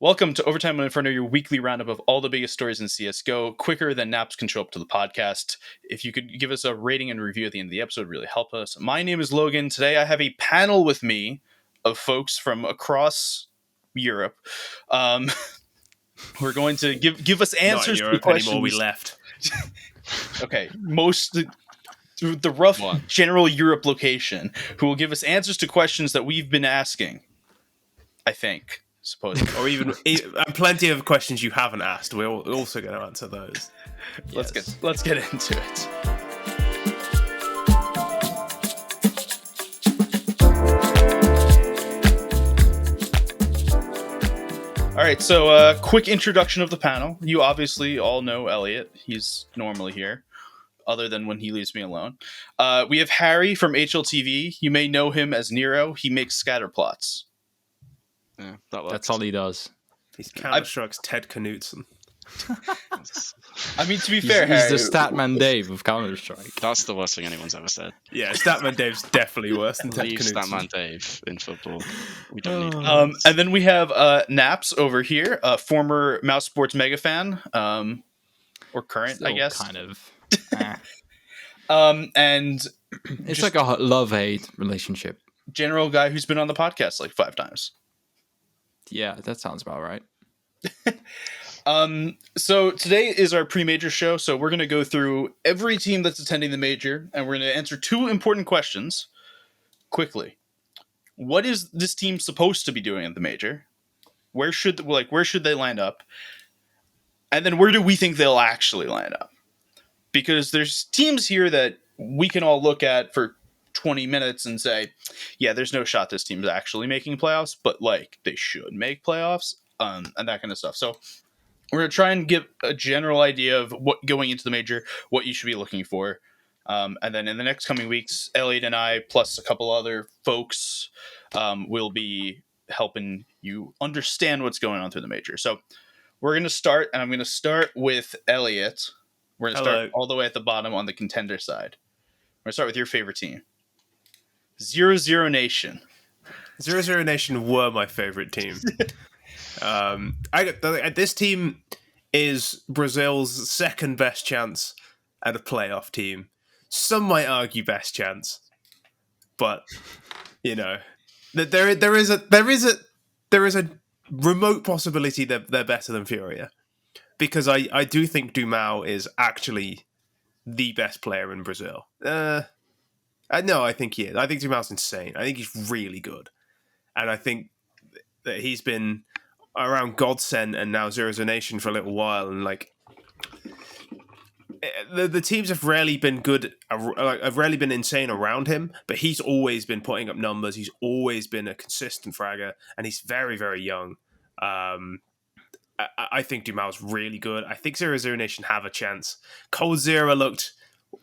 Welcome to Overtime Inferno, your weekly roundup of all the biggest stories in CSGO, quicker than Napz can show up to the podcast. If you could give us a rating and review at the end of the episode, really help us. My name is Logan. Today I have a panel with me of folks from across Europe. We're going to give us answers to the questions. Anymore, we left. Okay, the rough general Europe location, who will give us answers to questions that we've been asking, I think. Supposedly. Or even and plenty of questions you haven't asked. We're also going to answer those. Let's get into it. All right, so quick introduction of the panel. You obviously all know Elliot. He's normally here, other than when he leaves me alone. We have Harry from HLTV. You may know him as Nero. He makes scatter plots. Yeah, that's all he does. He's Counter-Strike's Ted Knutson. I mean, to be fair, he's Harry, the Statman Dave of Counter-Strike. That's the worst thing anyone's ever said. Yeah, Statman Dave's definitely worse than Ted Leave Knutson. Statman Dave in football. We don't need and then we have Napz over here, a former Mouse Sports mega fan, or current, Still I guess. Kind of. And it's like a love-hate relationship. General guy who's been on the podcast like 5 times. Yeah, that sounds about right. So today is our pre-major show, so we're going to go through every team that's attending the major, and we're going to answer 2 important questions quickly. What is this team supposed to be doing at the major? Where should they line up? And then where do we think they'll actually line up? Because there's teams here that we can all look at for 20 minutes and say, yeah, there's no shot this team's actually making playoffs, but like they should make playoffs, and that kind of stuff. So we're going to try and give a general idea of what going into the major, what you should be looking for. And then in the next coming weeks, Elliot and I, plus a couple other folks, will be helping you understand what's going on through the major. So we're going to start, and I'm going to start with Elliot. We're going to start all the way at the bottom on the contender side. We're going to start with your favorite team. 0-0 Nation. 0-0 Nation were my favorite team. This team is Brazil's second best chance at a playoff team. Some might argue best chance, but you know, there is a remote possibility that they're better than Furia, because I do think Dumao is actually the best player in Brazil. No, I think he is. I think Dumao's insane. I think he's really good. And I think that he's been around Godsend and now 0-0 Nation for a little while. And like, the teams have rarely been good, have rarely been insane around him, but he's always been putting up numbers. He's always been a consistent fragger, and he's very, very young. I think Dumao's really good. I think 0-0 Nation have a chance. coldzera looked,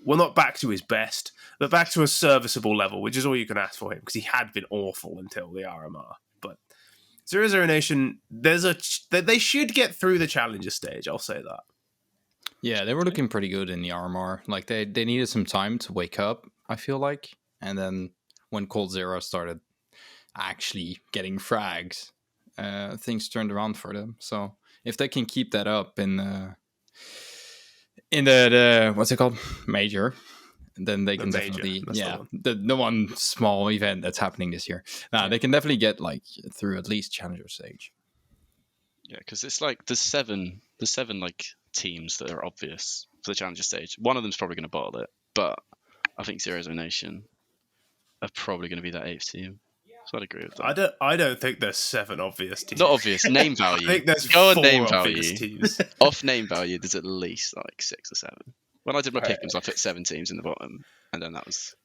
well, not back to his best, but back to a serviceable level, which is all you can ask for him, because he had been awful until the RMR. But 0-0 Nation, they should get through the challenger stage, I'll say that. Yeah, they were looking pretty good in the RMR. Like, they needed some time to wake up, I feel like. And then when coldzera started actually getting frags, things turned around for them. So if they can keep that up in the what's it called, major, then they can definitely the one small event that's happening this year. They can definitely get like through at least challenger stage. Yeah, because it's like the seven like teams that are obvious for the challenger stage. One of them's probably going to bottle it, but I think 0-0 Nation are probably going to be that 8th team. So I'd agree with that. I don't think there's 7 obvious teams. Not obvious. Name value. I think there's Go 4 on name obvious value. teams. Off name value, there's at least like 6 or 7. When I did my pick'ems, I put 7 teams in the bottom, and then that was.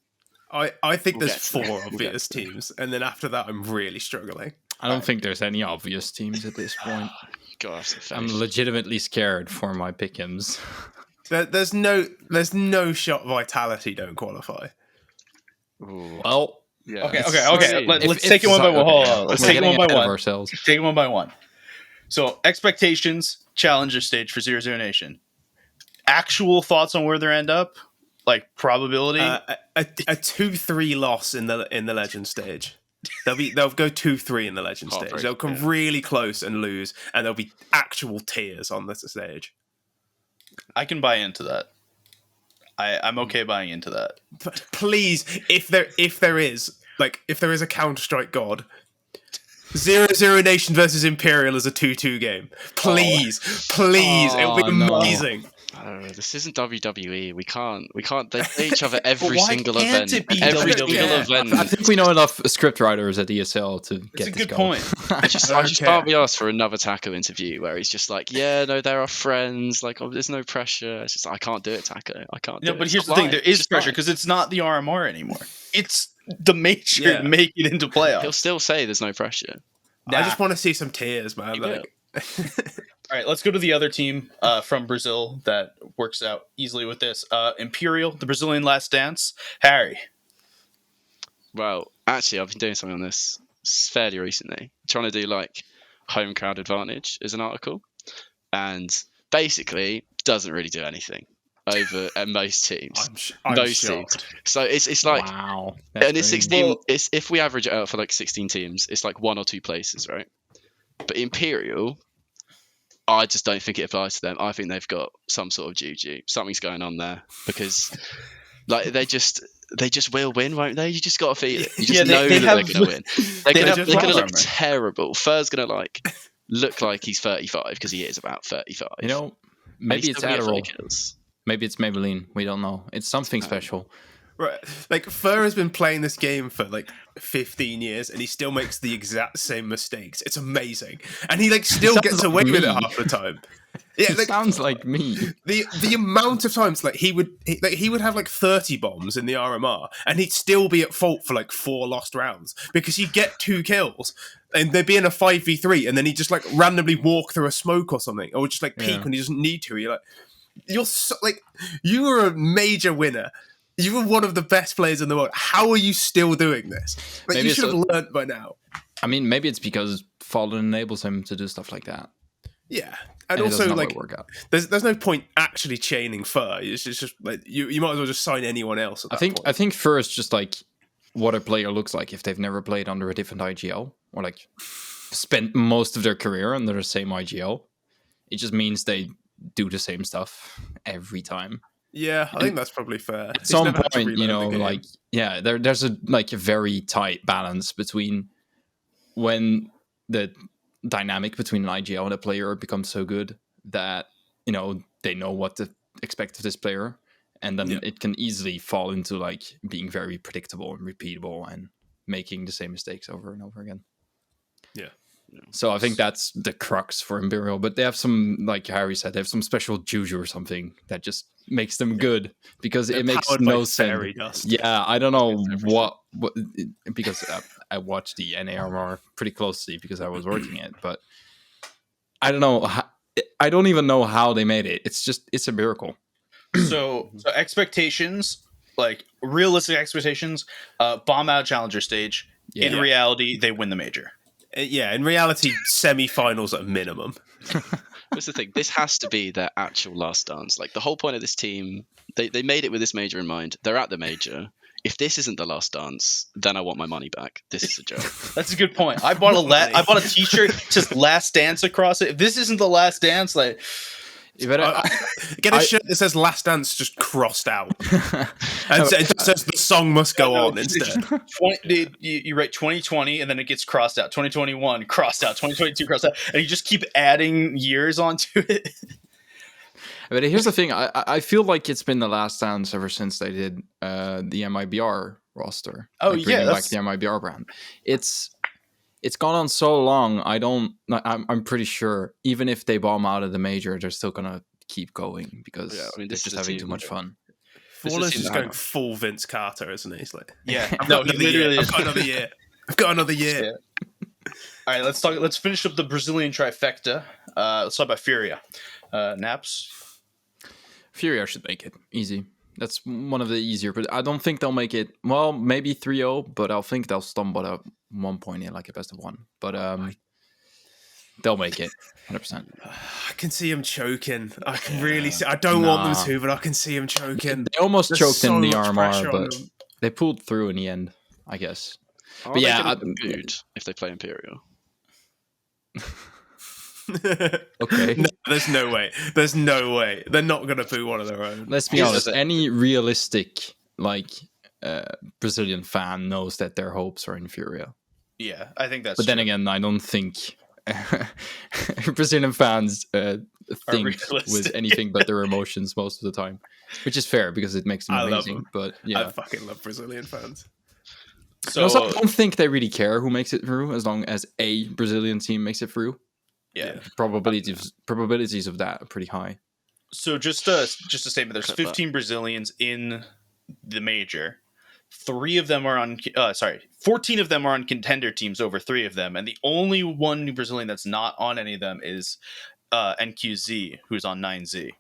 I think there's 4 obvious teams, and then after that, I'm really struggling. I don't think there's any obvious teams at this point. I'm legitimately scared for my pick'ems. There's no shot Vitality don't qualify. Ooh. Well. Yeah, Okay. Let's take it one by one. Hold on. Let's take it one by one. Ourselves. Take it one by one. So, expectations, challenger stage for 0-0 Nation. Actual thoughts on where they end up? Like probability? A 2-3 loss in the legend stage. They'll go 2-3 in the Legend stage. Heartbreak, They'll come yeah. really close and lose, and there'll be actual tears on this stage. I can buy into that. I'm okay buying into that. But please, if there is a Counter-Strike god, 0-0 Nation versus Imperial is a 2-2 game. Please, it'll be amazing. Oh, this isn't WWE. We can't. They play each other every why single can't event. it be Every WWE? single Yeah. event. I think we know enough script writers at ESL to get That's a this good going. point. I just can't be asked for another Taco interview where he's just like, yeah, no, they're our friends. Like, oh, there's no pressure. It's just, I can't do it, Taco. I can't do No, it. but here's the Stop thing: lying. there is Just pressure lie. because it's not the RMR anymore. It's the major Yeah. to make it into He'll playoffs. still say there's no pressure. I just want to see some tears, man. You Like, All right, let's go to the other team from Brazil that works out easily with this. Imperial, the Brazilian Last Dance. Harry. Well, actually, I've been doing something on this fairly recently. Trying to do like home crowd advantage is an article, and basically doesn't really do anything over at most teams. I'm Most teams. shocked. So it's like, Wow. and it's crazy. 16. Well- It's if we average it out for like 16 teams, it's like 1 or 2 places, right? But Imperial, I just don't think it applies to them. I think they've got some sort of juju. Something's going on there because, like, they just will win, won't they? You just got to feel it. You just Yeah, know they that have- they're going to win. They're they going have to plot look armor. terrible. Fur's going to like look like he's 35 because he is about 35. You know, And maybe he's it's still gonna get Adderall. 5 kills. Maybe it's Maybelline. We don't know. It's something special. Right, like Fur has been playing this game for like 15 years, and he still makes the exact same mistakes. It's amazing, and he like still Sounds gets like away with it me. half the time. Yeah, It like sounds like me. the amount of times like he would have like 30 bombs in the RMR, and he'd still be at fault for like 4 lost rounds because he'd get 2 kills. And they'd be in a 5v3, and then he'd just like randomly walk through a smoke or something, or just like peek Yeah. when he doesn't need to. You're so, like, you were a major winner. You were one of the best players in the world. How are you still doing this? Like, Maybe you it's should have learned by now. I mean, maybe it's because Fallen enables him to do stuff like that. Yeah, and it does also not like, work out. there's no point actually chaining Fur. It's just like you might as well just sign anyone else. At that point. I think first just like what a player looks like if they've never played under a different IGL or like spent most of their career under the same IGL. It just means they do the same stuff every time. Yeah, I think that's probably fair. At some point, you know, like there's a very tight balance between when the dynamic between an IGL and a player becomes so good that, you know, they know what to expect of this player, and then it can easily fall into like being very predictable and repeatable and making the same mistakes over and over again. Yeah. So I think that's the crux for Imperial, but they have some, like Harry said, they have some special juju or something that just makes them good because They're it makes powered no by sense. fairy dust. Yeah, I don't know what because I watched the NARMR pretty closely because I was working it, but I don't know. I don't even know how they made it. It's a miracle. So expectations, like realistic expectations, bomb out challenger stage. In reality, they win the major. Yeah, in reality, semi-finals at minimum. What's the thing? This has to be their actual last dance. Like the whole point of this team, they made it with this major in mind. They're at the major. If this isn't the last dance, then I want my money back. This is a joke. That's a good point. I bought a T-shirt just "Last Dance" across it. If this isn't the last dance, like You better, Get a shirt that says "Last Dance" just crossed out, and it just says the song must go on instead. You write 2020 and then it gets crossed out. 2021 crossed out. 2022 crossed out, and you just keep adding years onto it. but here's the thing. I feel like it's been the last dance ever since they did the MIBR roster. Oh, like, yeah, bringing back the MIBR brand. It's gone on so long. I'm pretty sure even if they bomb out of the major, they're still gonna keep going because they're just having too much fun. Faller's just going full Vince Carter, isn't he? He's like, Yeah, no, he literally I've is. got another year. I've got another year. Yeah. All right, let's finish up the Brazilian trifecta. Let's talk about Furia. Napz. Furia should make it easy. That's one of the easier, but I don't think they'll make it. Well, maybe 3-0, but I think they'll stumble at 1 point in like a best of 1. But they'll make it 100%. I can see him choking. I can really see. I don't want them to, but I can see him choking. They almost There's choked so in the much RMR, pressure on but them. they pulled through in the end, I guess. Are But they yeah, going to get booed if they play Imperial? Okay. No, there's no way. There's no way. They're not going to boo one of their own. Let's be Here's honest. the- Any realistic Brazilian fan knows that their hopes are inferior. Yeah, I think that's But then true. again, I don't think Brazilian fans think realistic. with anything but their emotions most of the time, which is fair because it makes them I love amazing. them. But I yeah, fucking love Brazilian fans. So, also, I don't think they really care who makes it through as long as a Brazilian team makes it through. yeah. Probabilities of that are pretty high. So just a statement. There's Clip that. 15 Brazilians in the major. 3 of them are on. 14 of them are on contender teams. Over 3 of them, and the only one Brazilian that's not on any of them is NQZ, who's on 9Z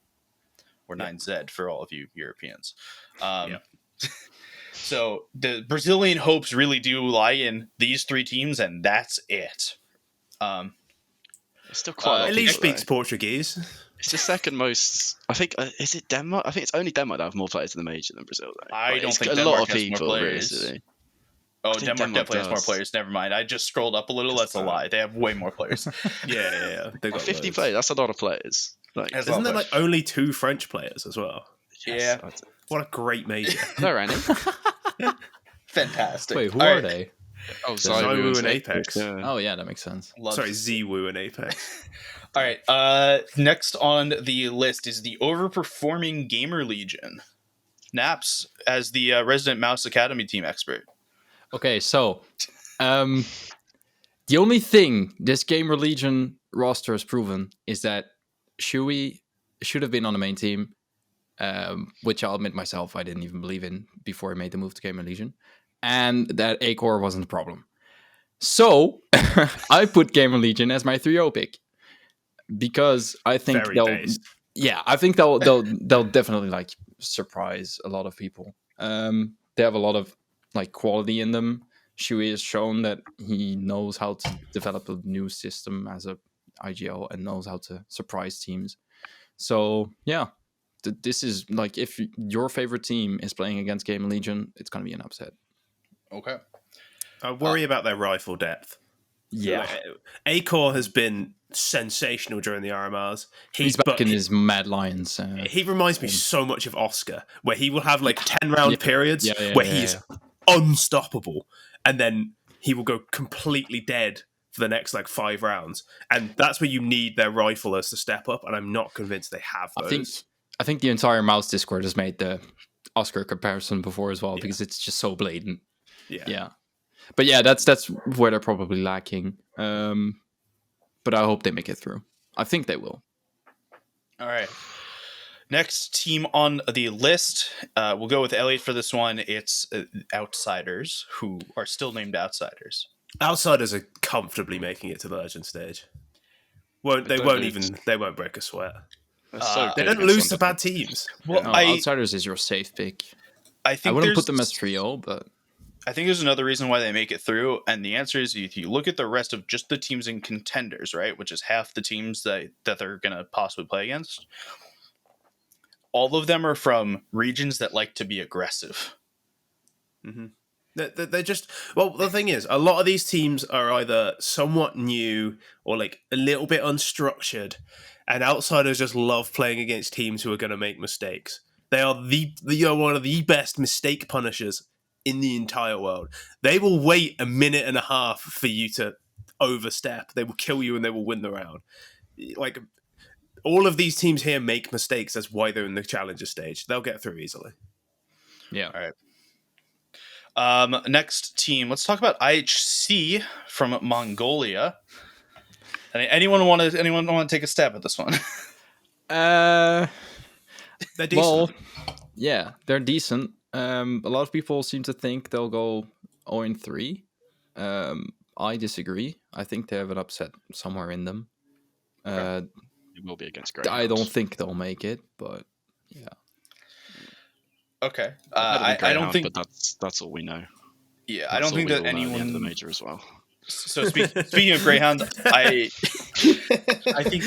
or 9Z for all of you Europeans. So the Brazilian hopes really do lie in these 3 teams, and that's it. It's still quite a lot At of least people, speaks though. Portuguese. It's the second most. I think is it Denmark? I think it's only Denmark that have more players in the major than Brazil. Though. I don't it's think a Denmark lot of has more people. players. Realistically. Oh, think Denmark definitely has more does. players. Never mind. I just scrolled up a little. Just That's a lie. They have way more players. Yeah. They got 50 loads. players. That's a lot of players. Like, That's Isn't there players. like only 2 French players as well? Yeah. What a great major. No, Annie. Fantastic. Wait, who All are right. they? Oh, Zywoo and Apex. Apex. Yeah. Oh yeah, that makes sense. Love Sorry, to- Zwoo and Apex. All right. Next on the list is the overperforming Gamer Legion. Napz, as the resident Mouse Academy team expert. Okay, so the only thing this Gamer Legion roster has proven is that Shui should have been on the main team, which I'll admit myself I didn't even believe in before I made the move to Gamer Legion, and that A-Core wasn't the problem. So I put Gamer Legion as my 3-0 pick because I think Very they'll, based. yeah, I think they'll definitely like surprise a lot of people. They have a lot of like quality in them. Shui has shown that he knows how to develop a new system as a IGL and knows how to surprise teams. So yeah, this is like if your favorite team is playing against Gamer Legion, it's gonna be an upset. Okay. I worry about their rifle depth. Yeah, Like, A-Core has been sensational during the RMRs. he's back in his Mad Lions. He reminds me so much of Oscar, where he will have like 10-round periods where he's unstoppable, and then he will go completely dead for the next like 5 rounds. And that's where you need their riflers to step up, and I'm not convinced they have those. I think the entire Mouse Discord has made the Oscar comparison before as well because it's just so blatant. Yeah. But yeah, that's where they're probably lacking. But I hope they make it through. I think they will. All right. Next team on the list, we'll go with Elliot for this one. It's Outsiders, who are still named Outsiders. Outsiders are comfortably making it to the Legend stage. They won't break a sweat. They're so They big don't against lose to Thunder. bad teams. Well, No, I Outsiders is your safe pick. think I wouldn't put there's- them as 3-0, but I think there's another reason why they make it through, and the answer is if you look at the rest of just the teams in contenders, right, which is half the teams that they're going to possibly play against, all of them are from regions that like to be aggressive. They're just the thing is, a lot of these teams are either somewhat new or like a little bit unstructured, and Outsiders just love playing against teams who are going to make mistakes. They are one of the best mistake punishers in the entire world. They will wait a minute and a half for you to overstep. They will kill you and they will win the round. Like, all of these teams here make mistakes. That's why they're in the challenger stage. They'll get through easily. yeah. All right. Next team, let's talk about IHC from Mongolia. Anyone want to take a stab at this one? They're decent. Well, yeah, they're decent. A lot of people seem to think they'll go 0-3. I disagree. I think they have an upset somewhere in them. It will be against Greyhounds. I don't think they'll make it, but yeah. Okay. I don't think. But that's all we know. Yeah, I don't think that At the end of the anyone. major as well. So speaking of Greyhound, I think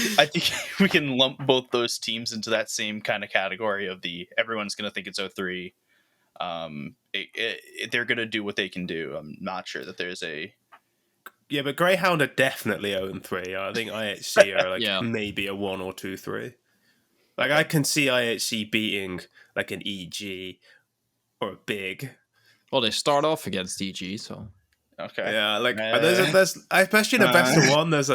we can lump both those teams into that same kind of category of the everyone's going to think it's 0-3. they're going to do what they can do. I'm not sure that there's a. Yeah, but Greyhound are definitely 0-3. I think IHC are like Yeah. maybe a 1 or 2-3. Like I can see IHC beating like an EG or a big. Well, they start off against DG, so Okay. Yeah, like there's especially in a best of one. There's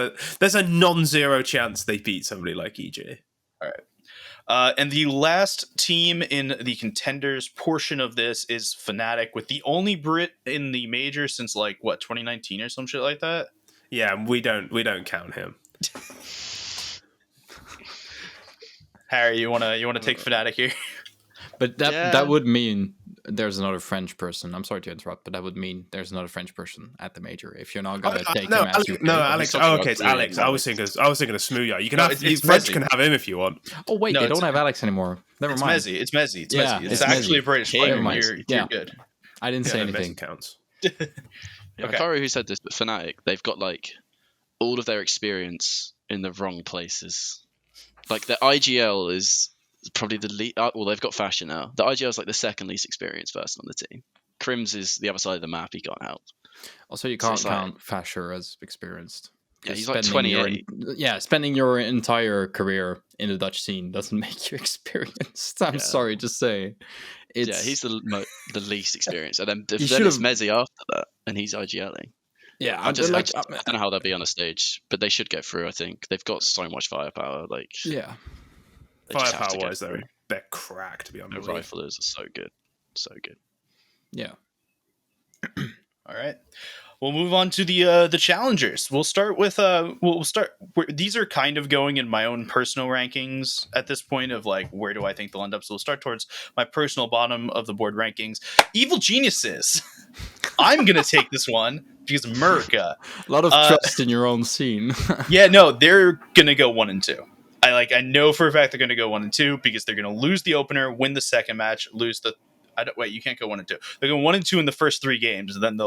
a non-zero chance they beat somebody like EG. All right. And the last team in the contenders portion of this is Fnatic, with the only Brit in the major since like what 2019 or some shit like that. Yeah, we don't count him. Harry, you wanna take Fnatic here? but that Yeah. that would mean there's another French person. I'm sorry to interrupt, but that would mean there's another French person at the major. If you're not gonna take him as your pick. Alex. talking Oh, about okay, it's Blue Alex. and I was thinking of Smoothie. You can No, have it's French Mezzi. can have him if you want. Oh wait, No, they it's- don't have Alex anymore. Never It's mind. Mezzi. It's Mezzi. It's Yeah, Mezzi. It's it's actually Mezzi. a British Never player. mind. You're Yeah. good. I didn't say Yeah, Messi anything. counts. Yeah, Okay. I can't remember who said this, but Fnatic, they've got like all of their experience in the wrong places. Like the IGL is probably the least. Well, they've got Fashion now. The IGL is like the second least experienced person on the team. Crims is the other side of the map. He can't help. Also, you So can't it's like- count Fasher as experienced. Yeah, 'Cause he's like spending your- 28. Spending your entire career in the Dutch scene doesn't make you experienced. I'm Yeah. sorry to say. It's, Yeah, he's the least experienced. And then, You then it's should've- Mezzi after that, and he's IGLing. yeah. I don't like, know how they'll be on a stage, but they should get through. I think they've got so much firepower. Like yeah. they just have to Firepower get wise, through. they're cracked to be The unbelievable. riflers are so good, so good. Yeah. All right. We'll move on to the challengers. We'll start with these are kind of going in my own personal rankings at this point of like where do I think they'll end up. So we'll start towards my personal bottom of the board rankings. Evil Geniuses. I'm gonna take this one because America. A lot of trust in your own scene. Yeah, no, they're gonna go 1 and 2. I know for a fact they're gonna go 1 and 2 because they're gonna lose the opener, win the second match, lose the. Wait, you can't go 1 and 2. They're going 1 and 2 in the first 3 games, and then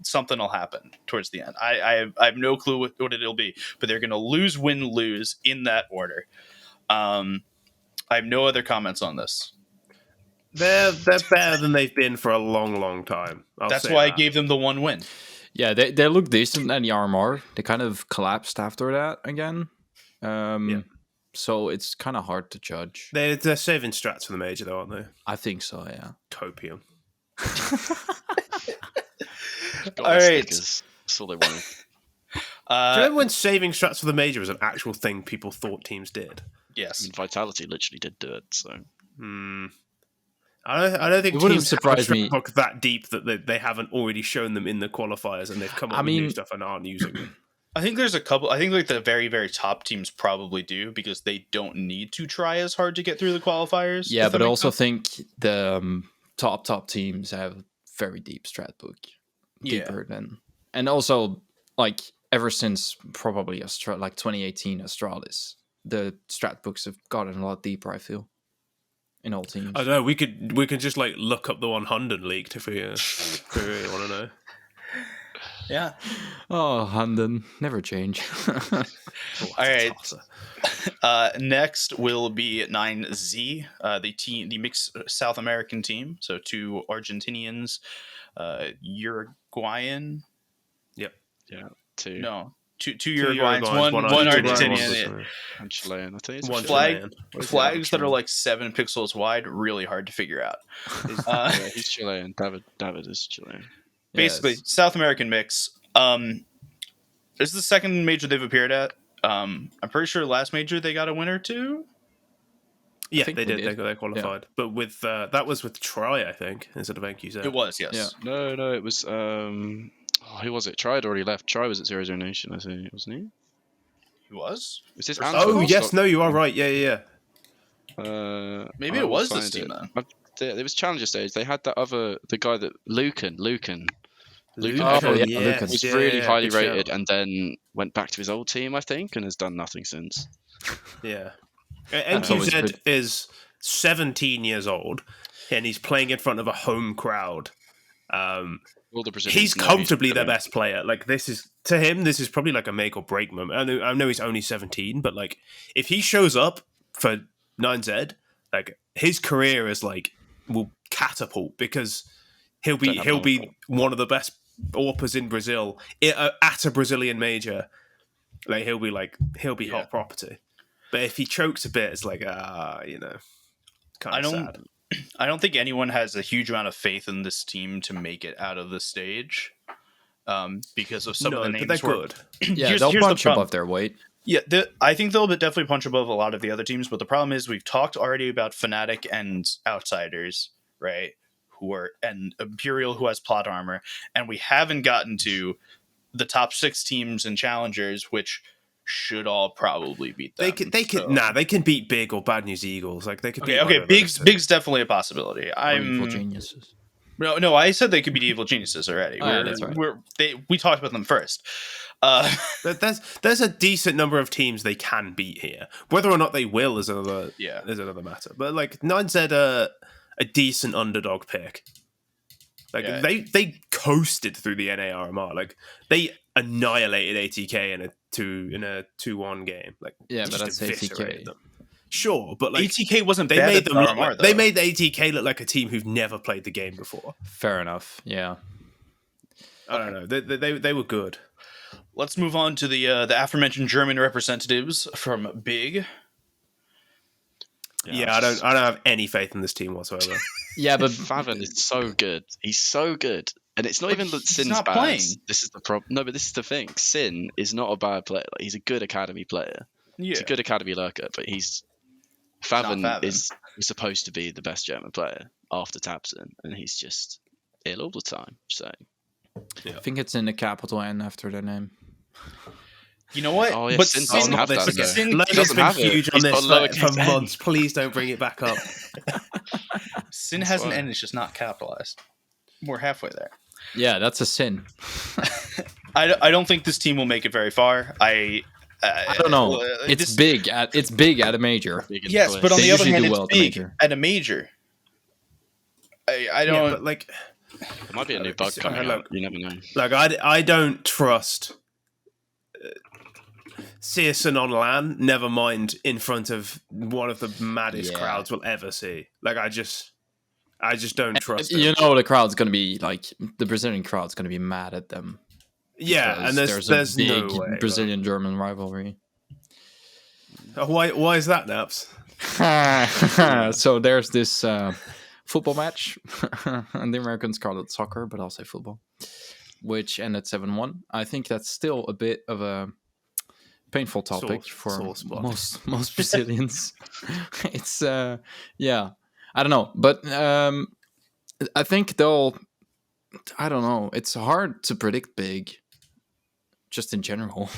something will happen towards the end. I have no clue what it'll be, but they're gonna lose, win, lose in that order. I have no other comments on this. They're better than they've been for a long time. That's why I gave them the 1 win. Yeah, they look decent at the RMR. They kind of collapsed after that again. So it's kind of hard to judge. They're saving strats for the major though, aren't they? I think so, yeah. Copium. Got All their right. stickers. That's all they wanted. Do you remember when saving strats for the major was an actual thing people thought teams did? I Yes. mean, Vitality literally did do it. So I don't think It wouldn't teams have a surprise strat me. book that deep that they haven't already shown them in the qualifiers and they've come up with new stuff and aren't using them. I think there's a couple. I think like the very, very top teams probably do because they don't need to try as hard to get through the qualifiers. Yeah, if that but I makes also sense. think the top teams have very deep strat book. Yeah. Deeper than. And also, like, ever since probably like 2018 Astralis, the strat books have gotten a lot deeper, I feel. In all teams. I don't know. We could just like look up the 100 leaked if we really want to know. Yeah. Oh, Handen, never change. All right. Next will be 9Z, the mixed South American team. So 2 Argentinians, Uruguayan. Yep. yeah, two. No, two Two Uruguayans, Uruguayans, one one Argentinian. And Chilean. I think it's One Chilean. Flags that are like 7 pixels wide, really hard to figure out. Yeah, he's Chilean. David is Chilean. Basically, Yes. South American mix. This is the second major they've appeared at. I'm pretty sure last major they got a winner too. Yeah, think they they did. did. They qualified, but with that was with Try, I think, instead of NQZ. It was, yes. Yeah. No, it was. Who was it? Try had already left. Try was at Zero Zero Nation, I think, wasn't he? He was. Was this? Oh yes, no, you are right. Yeah. Maybe I it will was this find team it. then. It was Challenger stage. They had that the guy that Lucan. Oh, Lucan, yeah, Lucan. Was yeah, really highly good shout. rated, and then went back to his old team, I think, and has done nothing since. Yeah. That's always NQZ good. is 17 years old, and he's playing in front of a home crowd. All the Brazilians He's know comfortably their gonna- best player. Like this is probably like a make or break moment. I know he's only 17, but like if he shows up for 9Z, like his career is like will catapult because he'll Don't have be long one of the best AWPers in Brazil at a Brazilian major. Like he'll be hot property. But if he chokes a bit, it's like kind of sad. I don't think anyone has a huge amount of faith in this team to make it out of the stage, because of some of the names. But they're good. Yeah, they'll punch above their weight. Yeah, I think they'll definitely punch above a lot of the other teams. But the problem is we've talked already about Fnatic and Outsiders, right? And Imperial, who has plot armor, and we haven't gotten to the top 6 teams and challengers, which should all probably beat them. They can beat Big or Bad News Eagles. Like they could beat. Okay, Big's definitely a possibility. Evil geniuses. No, I said they could beat evil geniuses already. That's right. We talked about them first. There's a decent number of teams they can beat here. Whether or not they will is another matter. But like 9Z a decent underdog pick. Like they coasted through the NARMR. Like they annihilated ATK in a 2-1 game. Like but that's ATK. Them. Sure, but like ATK wasn't they bad made at them the look RMR, like, they made the ATK look like a team who've never played the game before. Fair enough. Yeah. I don't know. They were good. Let's move on to the aforementioned German representatives from Big. Yeah, I don't have any faith in this team whatsoever. Yeah, but Faven is so good. He's so good. And it's not even that Sin's not bad. playing. This is the problem. No, but this is the thing. Sin is not a bad player. Like, he's a good academy player. Yeah. He's a good academy lurker, but Faven is supposed to be the best German player after Tabson, and he's just ill all the time. So I think it's in the capital N after their name. You know what? Oh, yeah, but Sin doesn't have that. Logan's been huge on this for N. months. Please don't bring it back up. Sin has an N, it's just not capitalized. We're halfway there. Yeah, that's a sin. I don't think this team will make it very far. I don't know. It's big at a major. Yes, but on the other hand, it's big at a major. I don't. Yeah, but like, there might be a new bug coming out. You never know. Like, I don't trust Searson on LAN. Never mind in front of one of the maddest crowds we'll ever see. Like, I just don't trust them. You know, the crowd's gonna be like the Brazilian crowd's gonna be mad at them. Yeah, and there's a big no way, Brazilian-German rivalry. Why is that, Napz? So there's this football match, and the Americans call it soccer, but I'll say football, which ended 7-1. I think that's still a bit of a painful topic for most Brazilians. It's I don't know, but I think I don't know. It's hard to predict Big. Just in general,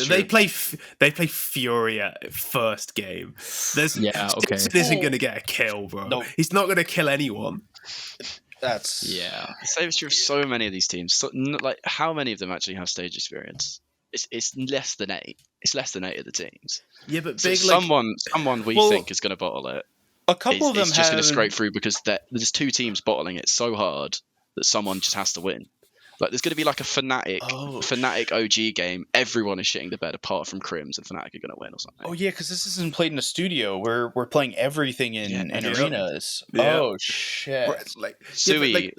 they play Fury at first game. Stinson isn't going to get a kill, bro. No. He's not going to kill anyone. That's The same is true of so many of these teams. So, like, how many of them actually have stage experience? It's less than 8. It's less than 8 of the teams. Yeah, but so Big, someone we think is going to bottle it. A couple of them is just going to scrape through because there's 2 teams bottling it so hard that someone just has to win. Like, there's going to be like a Fnatic OG game. Everyone is shitting the bed apart from Crims, and Fnatic are going to win or something. Oh yeah, because this isn't played in a studio. We're playing everything in arenas. Yeah. Oh shit! Like Sui,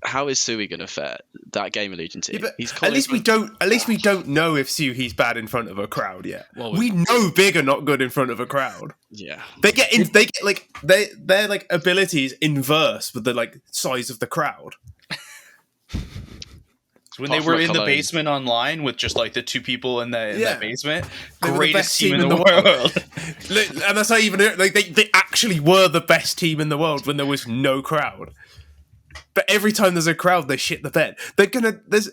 how is Sui going to fare? That game Allegiant team. At least we don't know if Sui's bad in front of a crowd yet. Well, we know Big are not good in front of a crowd. Yeah, their like abilities inverse with the like size of the crowd. When they were in the basement online with just like the 2 people in that basement, greatest team in the world. And that's not even like they actually were the best team in the world when there was no crowd. But every time there's a crowd, they shit the bed. There's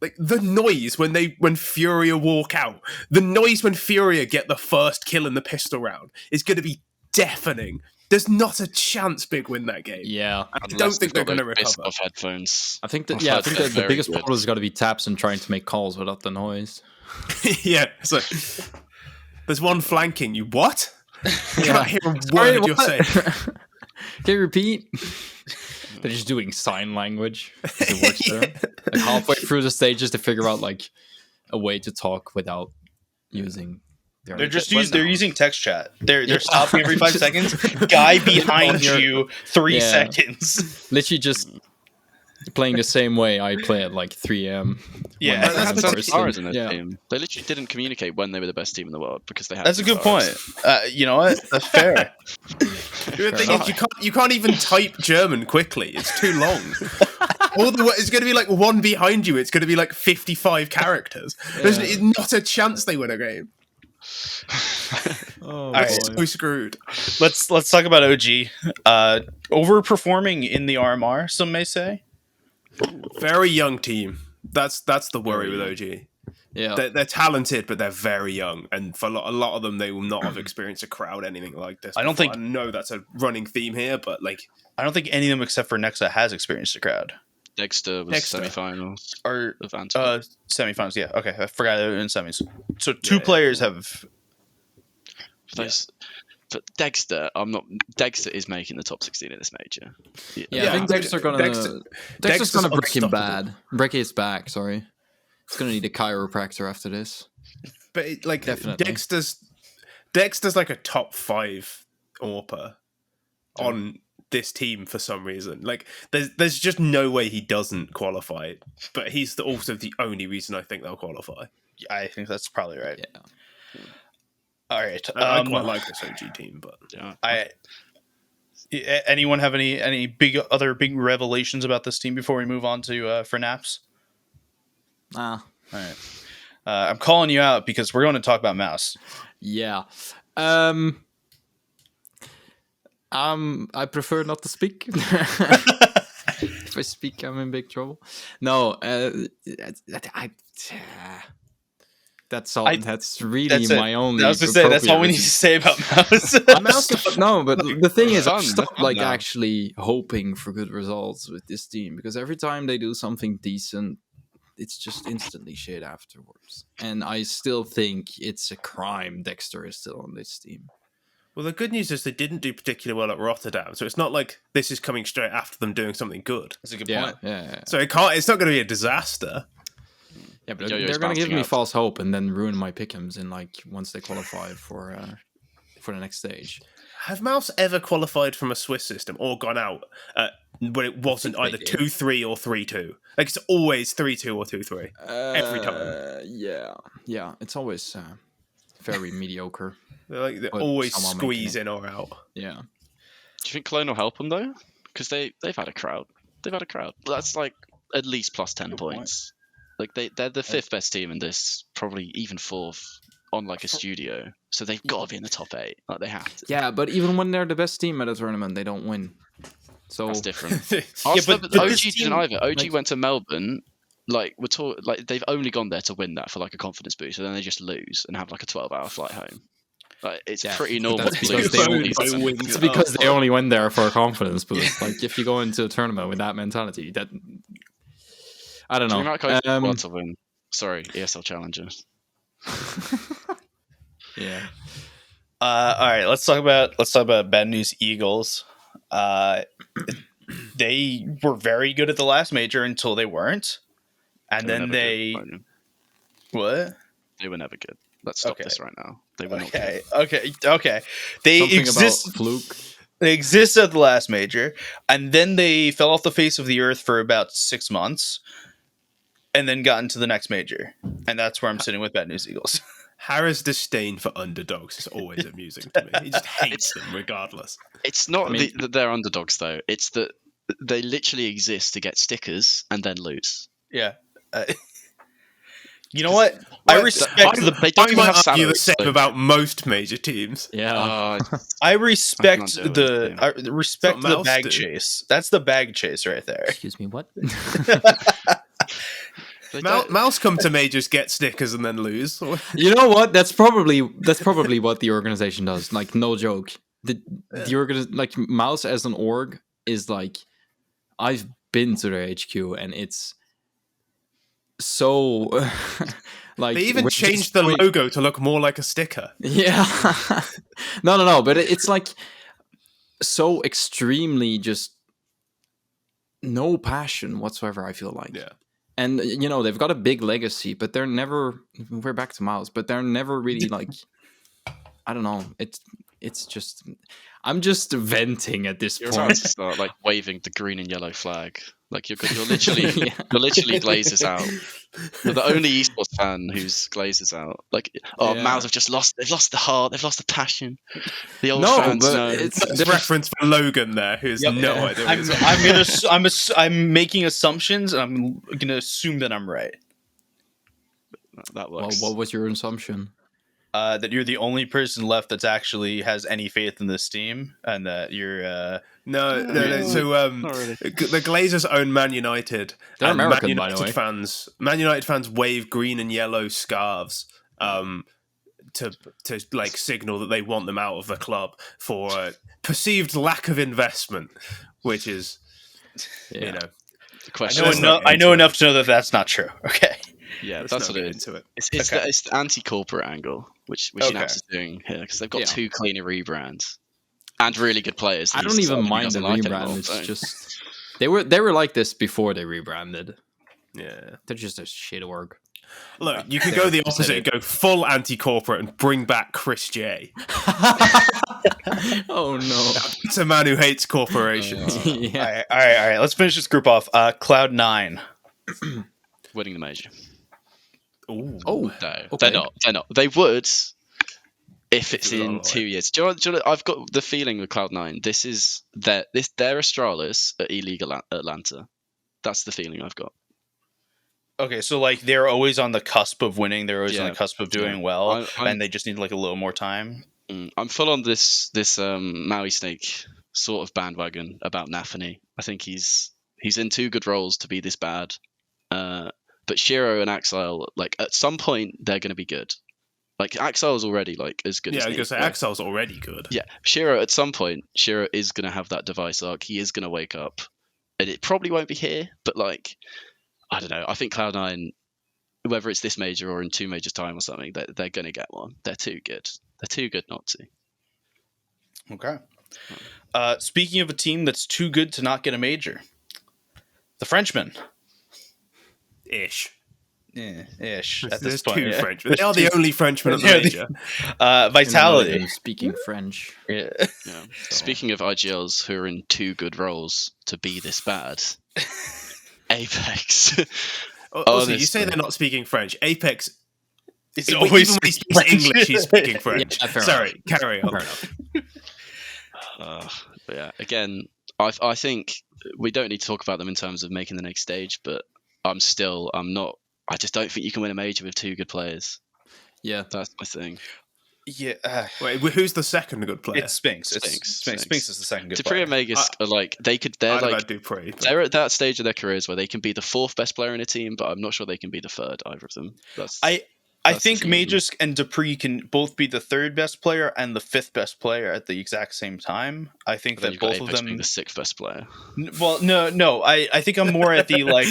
like the noise when Furia walk out, the noise when Furia get the first kill in the pistol round is going to be deafening. There's not a chance Big win that game. Yeah, I don't think they're going to recover. Off headphones. I think that the biggest problem is going to be Tabson trying to make calls without the noise. Yeah, so there's one flanking you. What? I can't hear a word you're saying. Can you repeat? They're just doing sign language. It works there. Like halfway through the stages to figure out like a way to talk without using They're using text chat. They're stopping every 5 seconds. Guy behind you, 3 seconds. Literally just playing the same way I play at like 3 a.m. Yeah, that's Stars in their team. They literally didn't communicate when they were the best team in the world because they had. That's a good point. You know what? That's fair. The thing is, you can't even type German quickly. It's too long. It's going to be like one behind you. It's going to be like 55 characters. There's not a chance they win a game. All right. So screwed. Let's talk about OG. Overperforming in the RMR, some may say. Very young team. That's the worry with OG. Yeah, they're talented, but they're very young, and for a lot of them, they will not have experienced a crowd anything like this. I know that's a running theme here, but like I don't think any of them except for Nexa has experienced a crowd. Dexter was semifinals or of Antwerp. Semifinals. Yeah, okay, I forgot they were in semis. So two players have. But Dexter, Dexter is making the top 16 in this major. I think Dexter's gonna break him bad. Break his back. Sorry, he's gonna need a chiropractor after this. But definitely, Dexter's like a top 5 AWPer on this team for some reason. Like, there's just no way he doesn't qualify. But he's also the only reason I think they'll qualify. I think that's probably right. Yeah. All right. I quite like this OG team, but anyone have any other big revelations about this team before we move on to for Napz? Nah. All right. I'm calling you out because we're going to talk about Mouse. Yeah. I prefer not to speak. If I speak, I'm in big trouble. No, that's all. That's really my only. I was going to say that's all we need to say about Mouse. No, but the thing is, I stopped actually hoping for good results with this team because every time they do something decent, it's just instantly shit afterwards. And I still think it's a crime Dexter is still on this team. Well, the good news is they didn't do particularly well at Rotterdam, so it's not like this is coming straight after them doing something good. That's a good point. Yeah. So it's not going to be a disaster. Yeah, but they're going to give me false hope and then ruin my pick'ems in once they qualify for the next stage. Have Mouse ever qualified from a Swiss system or gone out when it wasn't either 2-3 or 3-2? Like, it's always 3-2 or 2-3 every time. Yeah, it's always very mediocre. They're always squeeze in or out. Yeah. Do you think Cologne will help them though? Because they've had a crowd. That's like at least plus 10 points. Like they're the 5th best team in this, probably even 4th on like a studio. So they've got to be in the top 8. Like they have to. Yeah, but even when they're the best team at a tournament, they don't win. So that's different. But OG didn't either. OG went to Melbourne. They've only gone there to win that for like a confidence boost, and then they just lose and have like a 12-hour flight home. Like it's pretty normal. It's because they only went there for a confidence boost. Like if you go into a tournament with that mentality, that I don't know. To win. Sorry, ESL Challengers. Yeah. All right, let's talk about Bad News Eagles. They were very good at the last major until they weren't, and then they what? They were never good. Let's stop this right now. They were not good. Okay. They exist. Fluke. They exist at the last major, and then they fell off the face of the earth for about 6 months, and then got into the next major, and that's where I'm sitting with Bad News Eagles. Harris' disdain for underdogs is always amusing to me. He just hates them regardless. It's not that they're underdogs, though. It's that they literally exist to get stickers and then lose. Yeah. You know what? I respect they don't even have argue the salaries, same about most major teams. Yeah. I respect the bag chase. That's the bag chase right there. Excuse me, what? Mouse come to majors, get stickers, and then lose. You know what? That's probably what the organization does. Like, no joke. The Mouse as an org is like, I've been to their HQ and it's so like they even changed the logo to look more like a sticker. Yeah. No, but it's like so extremely just no passion whatsoever, I feel like. Yeah. And they've got a big legacy, but they're never. We're back to Mouse, but they're never really like I don't know. It's just I'm just venting at this You're about point. to start like waving the green and yellow flag. Like you're literally glazes out. You're the only esports fan who's glazes out. Like, oh, Yeah. Mals have just lost. They've lost the heart. They've lost the passion. The old No, fans but know. it's There's reference for Logan there, who has Yep. no idea. What he's I'm making assumptions, and I'm gonna assume that I'm right. That well, works. what was your assumption? That you're the only person left that's actually has any faith in this team, and that you're. No. So Not really. the Glazers own Man United. They're and American, Man by the United way. Man United fans wave green and yellow scarves to like signal that they want them out of the club for perceived lack of investment, which is Yeah. you know. The I question know is, not enough. I into know it. enough to know that that's not true. Okay. yeah, Let's that's not what get it is. into it. It's Okay. the anti-corporate angle, which Okay. Napz is doing here because they've got Yeah. 2 cleaner rebrands and really good players. I He's don't even decided he mind the doesn't like rebrand. anymore, It's so- just they were like this before they rebranded. Yeah. They're just a shit org. Look, you could go the opposite and go full anti-corporate and bring back Chris J. Oh no. It's a man who hates corporations. Yeah. All right. Let's finish this group off. Cloud9. winning the major. Ooh. Oh, No, okay. they're not. They're not. They would if it's It's a long in way. 2 years. Do you know, I've got the feeling with Cloud9. This is their Astralis at illegal Atlanta. That's the feeling I've got. Okay, so like they're always on the cusp of winning. They're always on Yeah. the cusp of doing Yeah. well, I'm- and they just need like a little more time. I'm full on this Maui Snake sort of bandwagon about Nafany. I think he's in 2 good roles to be this bad. But Shiro and Axile, like at some point, they're going to be good. Like Axile's already like as good Yeah, as I was me, gonna say but- Axel's already good. Yeah, Shiro at some point, Shiro is going to have that device arc. He is going to wake up, and it probably won't be here. But like, I don't know. I think Cloud9, whether it's this major or in 2 majors time or something, they're going to get one. They're too good. They're too good not to. Okay. Speaking of a team that's too good to not get a major, the Frenchmen. Ish. Yeah, ish. At There's this point, 2 yeah. Frenchmen. They are the only Frenchmen at the Yeah, major. Vitality. Speaking French. Yeah. Yeah. Speaking of IGLs who are in 2 good roles to be this bad, Apex. Also, you say Honestly. they're not speaking French. Apex, It's even always when he speaks French. English, he's speaking French. Yeah, fair Sorry, carry on. Fair enough. But yeah, again, I think we don't need to talk about them in terms of making the next stage, but I just don't think you can win a major with 2 good players. Yeah. That's my thing. Yeah. Wait, who's the second good player? It's Spinks. Spinks is the second good Dupree player. and Magus are like I they're don't know like about Dupree. but- they're at that stage of their careers where they can be the 4th best player in a team, but I'm not sure they can be the 3rd, either of them. I That's the think feeling. Majors and Dupree can both be the 3rd best player and the 5th best player at the exact same time. I think Then that you've got both of Apex them. being the 6th best player. Well, no. I think I'm more at the like.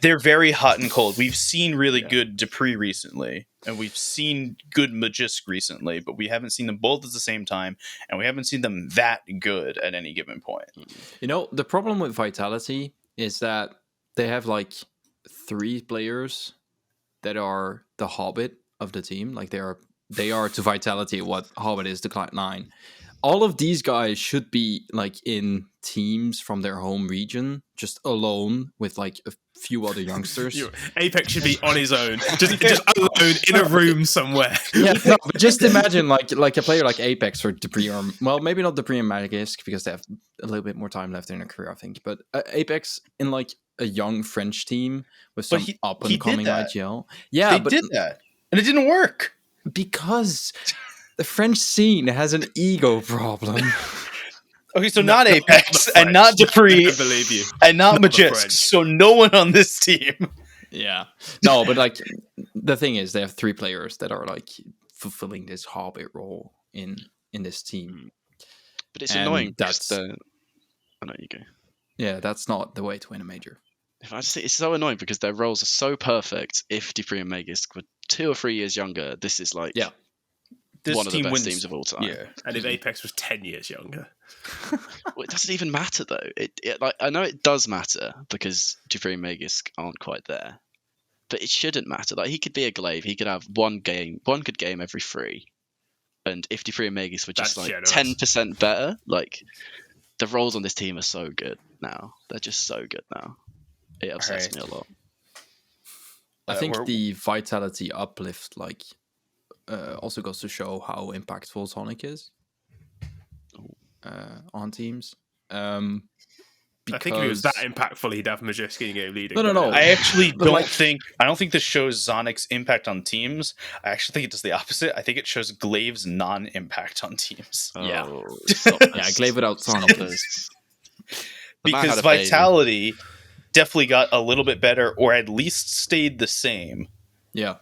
They're very hot and cold. We've seen really good Dupree recently, and we've seen good Magisk recently, but we haven't seen them both at the same time, and we haven't seen them that good at any given point. You know, the problem with Vitality is that they have like 3 players that are the Hobbit of the team. Like they are to Vitality what Hobbit is to Cloud9. All of these guys should be like in teams from their home region, just alone with like a few other youngsters. Apex should be on his own, just alone in a room somewhere. Yeah, no, but just imagine like a player like Apex or Dupree, or well, maybe not Dupree and Magisk because they have a little bit more time left in their career, I think. But Apex in like a young French team with some up and coming IGL. Yeah, They did that, and it didn't work. because the French scene has an ego problem. Okay, so not Apex the and not French. Dupree I believe you. and not Not the Magisk. French. So no one on this team. Yeah. No, but like the thing is they have 3 players that are like fulfilling this Hobbit role in this team. But it's And annoying. that's- I know you go. Yeah, that's not the way to win a major. If I just think it's so annoying because their roles are so perfect. If Dupree and Magisk were 2 or 3 years younger, this is like This one of the team best wins. teams of all time. Yeah. And if Apex was 10 years younger. Well, it doesn't even matter though. It like I know it does matter because Dupree and Magisk aren't quite there, but it shouldn't matter. Like he could be a glaive. He could have one good game every 3. and Ifty3 and Magus were just That's like generous. 10% better. Like the roles on this team are so good now. They're just so good now. It upsets me a lot. I think we're- the vitality uplift also goes to show how impactful Sonic is on teams. I think if he was that impactful, he'd have Majewski in game leading. No. I actually But, don't like- think. I don't think this shows Zonic's impact on teams. I actually think it does the opposite. I think it shows Glaive's non-impact on teams. Yeah. Oh, stop Yeah, this. Glaive without Stop Sonic. this. The man Because had a baby. vitality definitely got a little bit better, or at least stayed the same. Yeah.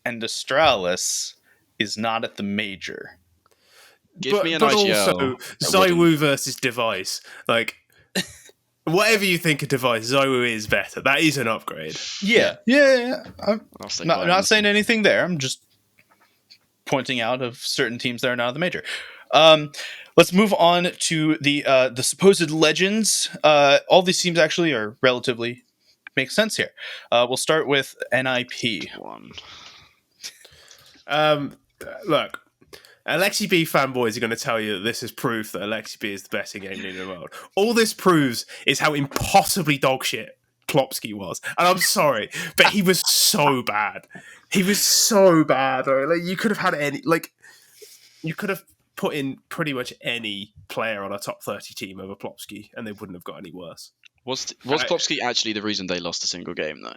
And Astralis is not at the major. Give me an but IGL. also, Zywoo versus Device. Like, whatever you think of Device, Zywoo is better. That is an upgrade. Yeah. I'm I'll stay not quiet. saying anything there. I'm just pointing out of certain teams that are not at the major. Let's move on to the supposed legends. All these teams actually are relatively make sense here. We'll start with NIP. One. Look, Alexi B fanboys are going to tell you that this is proof that Alexi B is the best in-game leader in the world. All this proves is how impossibly dogshit Klopsky was. And I'm sorry, but he was so bad. He was so bad. Like, you could have had you could have put in pretty much any player on a top 30 team over Klopsky, and they wouldn't have got any worse. Was Klopsky actually the reason they lost a single game though?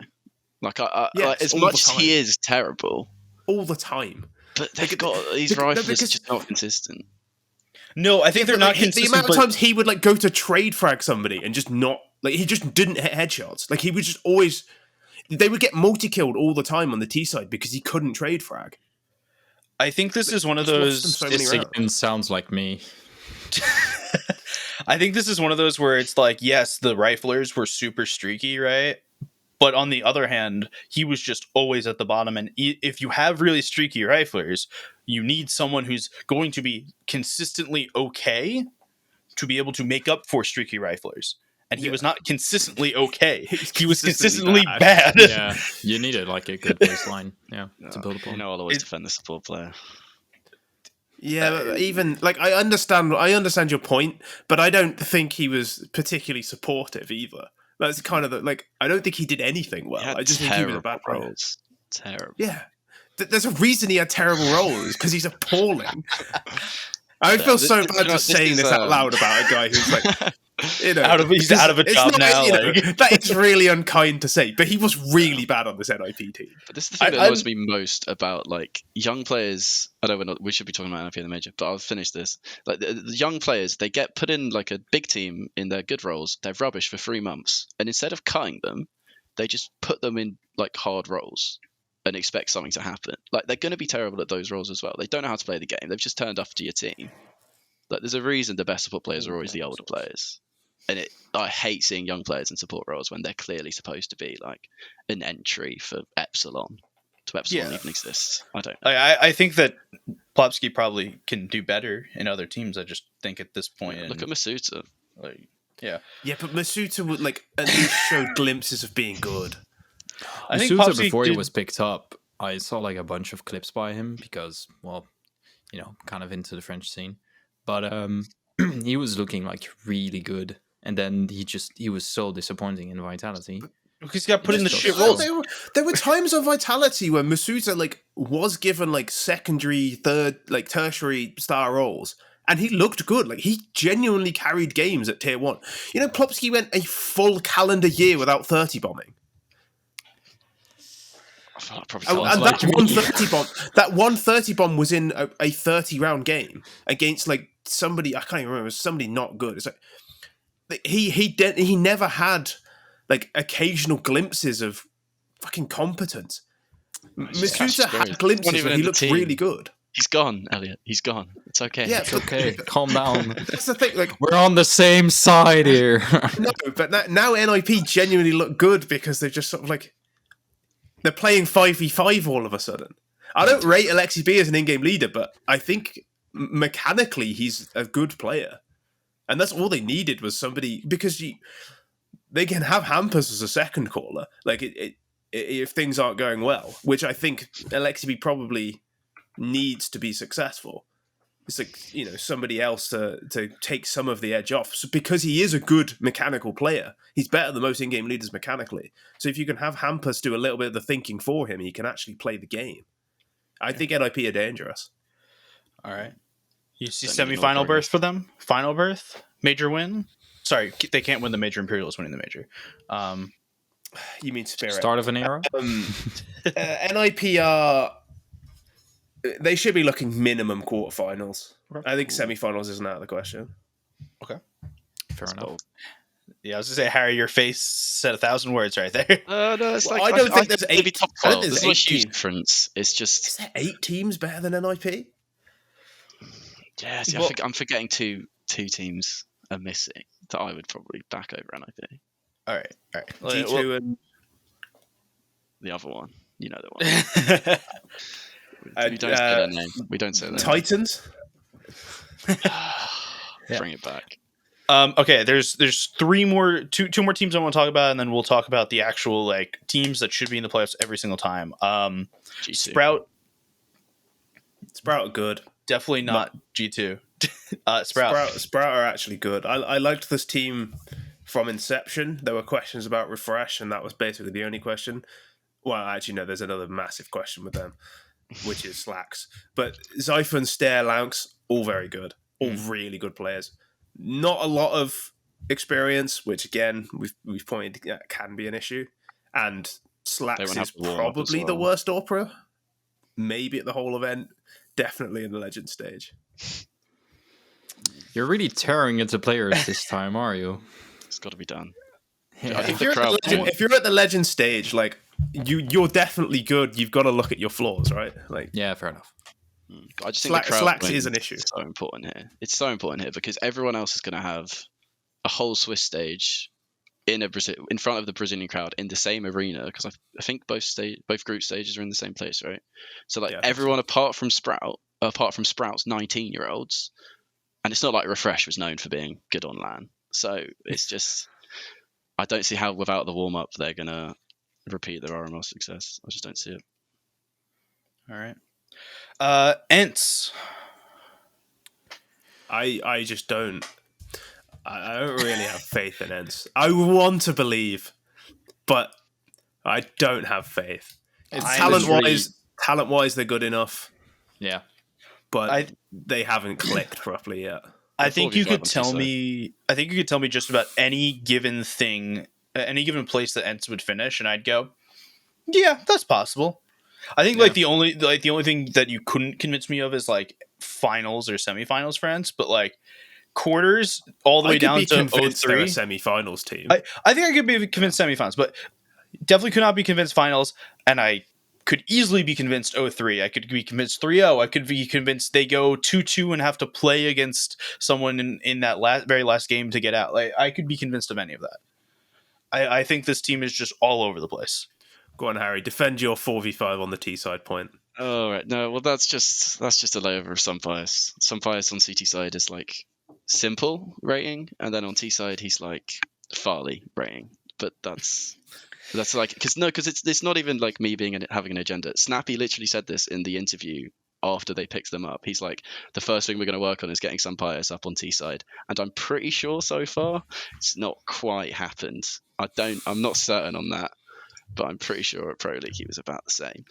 Like, Yes, as all the much as he time. is terrible, All the time. but they've got these because- rifles because- just not consistent. No, I think they're not The consistent. amount of but- times he would go to trade frag somebody and just not he just didn't hit headshots. Like, he would just always, they would get multi-killed all the time on the T side because he couldn't trade frag. I think this is one of Just lost them those. so many This rounds. again sounds like me. I think this is one of those where it's like, yes, the riflers were super streaky, right? But on the other hand, he was just always at the bottom. And if you have really streaky riflers, you need someone who's going to be consistently okay to be able to make up for streaky riflers. And he was not consistently okay. He was consistently bad. Yeah, you needed like a good baseline. Yeah, to build upon. You know, I'll always defend the support player. Yeah, but even like I understand your point, but I don't think he was particularly supportive either. That's kind of I don't think he did anything well. He had I just think he was a bad terrible player. roles. Terrible. Yeah, there's a reason he had terrible roles because he's appalling. I feel so this- bad you know, just this saying is, this out loud about a guy who's like, you know, He's out of a it's job not, now. you know, like- that is really unkind to say, but he was really bad on this NIP team. But this is the thing that annoys me most about like young players. I know we should be talking about NIP in the major, but I'll finish this. Like the young players, they get put in like a big team in their good roles. They're rubbish for 3 months, and instead of cutting them, they just put them in like hard roles and expect something to happen. Like they're going to be terrible at those roles as well. They don't know how to play the game. They've just turned off to your team. Like there's a reason the best support players are always the older players. And I hate seeing young players in support roles when they're clearly supposed to be like an entry for Epsilon. To Epsilon even exists. I don't know. I think that Plopsky probably can do better in other teams. I just think at this point, Look at Masuta. yeah. Yeah, but Masuta would at least show glimpses of being good. I think Masuta, Plopsky before he did- was picked up, I saw like a bunch of clips by him because, well, you know, kind of into the French scene. But he was looking like really good. And then he was so disappointing in Vitality. because he got put in the Just shit don't- roles. There were times on Vitality where Masuta was given secondary, third, tertiary star roles, and he looked good. Like he genuinely carried games at tier 1. You know, Plopsky went a full calendar year without 30 bombing. I feel like probably And sounds that like 130 bomb, that 130 bomb was in a 30 round game against somebody I can't even remember. It was somebody not good. It's he never had occasional glimpses of fucking competence. Masuta Not had even glimpses in where he the looked team. really good. He's gone, Elliot. He's gone. It's okay. Yeah, It's okay, calm down. That's the thing. We're on the same side here. No, but now NIP genuinely look good because they're just sort of they're playing 5v5 all of a sudden. I don't rate Alexi B as an in-game leader, but I think mechanically he's a good player. And that's all they needed was somebody, because they can have Hampers as a second caller, if things aren't going well, which I think Alexi B probably needs to be successful. it's like, somebody else to take some of the edge off. So because he is a good mechanical player, he's better than most in-game leaders mechanically. So if you can have Hampus do a little bit of the thinking for him, he can actually play the game. I think NIP are dangerous. All right. You see Don't need an semifinal all-pro berth for them? Final berth? Major win? Sorry, they can't win the major. Imperial is winning the major. You mean Spirit? Start of an era. NIP are... They should be looking minimum quarterfinals. Okay. I think semifinals isn't out of the question. Okay. Fair enough. bold. Yeah, I was going to say, Harry, your face said 1,000 words right there. No, it's Well, like I don't think there's maybe eight- top I don't 12. think There's there's not a 8 huge teams. difference. It's Is just there 8 teams better than NIP? yeah. See, Well- I'm forgetting two teams are missing that I would probably back over NIP. All right. G2 and... The other one, you know the one. We don't say their name. We don't say their Titans? name. Yeah. Bring it back. Okay, there's two more teams I want to talk about, and then we'll talk about the actual like teams that should be in the playoffs every single time. G2. Sprout, Sprout are good. definitely not G2. Sprout are actually good. I liked this team from inception. There were questions about refresh, and that was basically the only question. Well, actually, no, there's another massive question with them, which is Slacks. But Zyphon, Stair, Laux, all very good. All really good players. Not a lot of experience, which again, we've pointed can be an issue. And Slacks won't have is to warm up as probably the well. worst Opera. Maybe at the whole event. Definitely in the Legend stage. You're really tearing into players this time, are you? It's got to be done. Yeah. I think If the you're, crowd. if you're at the Legend stage, like you're definitely good. You've got to look at your flaws, right? Like Yeah, fair enough. I just think the crowd Slacks win is an issue. so important here. It's so important here because everyone else is going to have a whole Swiss stage in front of the Brazilian crowd in the same arena because I think both group stages are in the same place, right? So like Yeah, I think everyone apart from Sprout's 19-year-olds, and it's not like Refresh was known for being good on LAN. So it's just I don't see how without the warm up they're gonna repeat their RMR success. I just don't see it. All right. ENCE. I just don't. I don't really have faith in ENCE. I want to believe, but I don't have faith. Talent wise, they're good enough, Yeah. but they haven't clicked properly yet. I think you could tell 45 me. I think you could tell me just about any given thing, any given place that ENCE would finish, and I'd go, yeah, that's possible. I think like the only thing that you couldn't convince me of is like finals or semifinals for ENCE, but like quarters all the way down to convinced they're a 03. semi-finals team. I think I could be convinced semifinals, but definitely could not be convinced finals, and I could easily be convinced 03. I could be convinced 3-0. I could be convinced they go 2-2 and have to play against someone in that very last game to get out. Like I could be convinced of any of that. I think this team is just all over the place. Go on, Harry. Defend your 4v5 on the T side point. Oh right, no, well that's just a layover of some bias. Some bias on CT side is like simple rating, and then on T side he's like Farley rating. But that's like because it's not even like me having an agenda. Snappy literally said this in the interview after they picked them up. He's like, the first thing we're going to work on is getting some bias up on T side, and I'm pretty sure so far it's not quite happened. I'm not certain on that, but I'm pretty sure at Pro League he was about the same.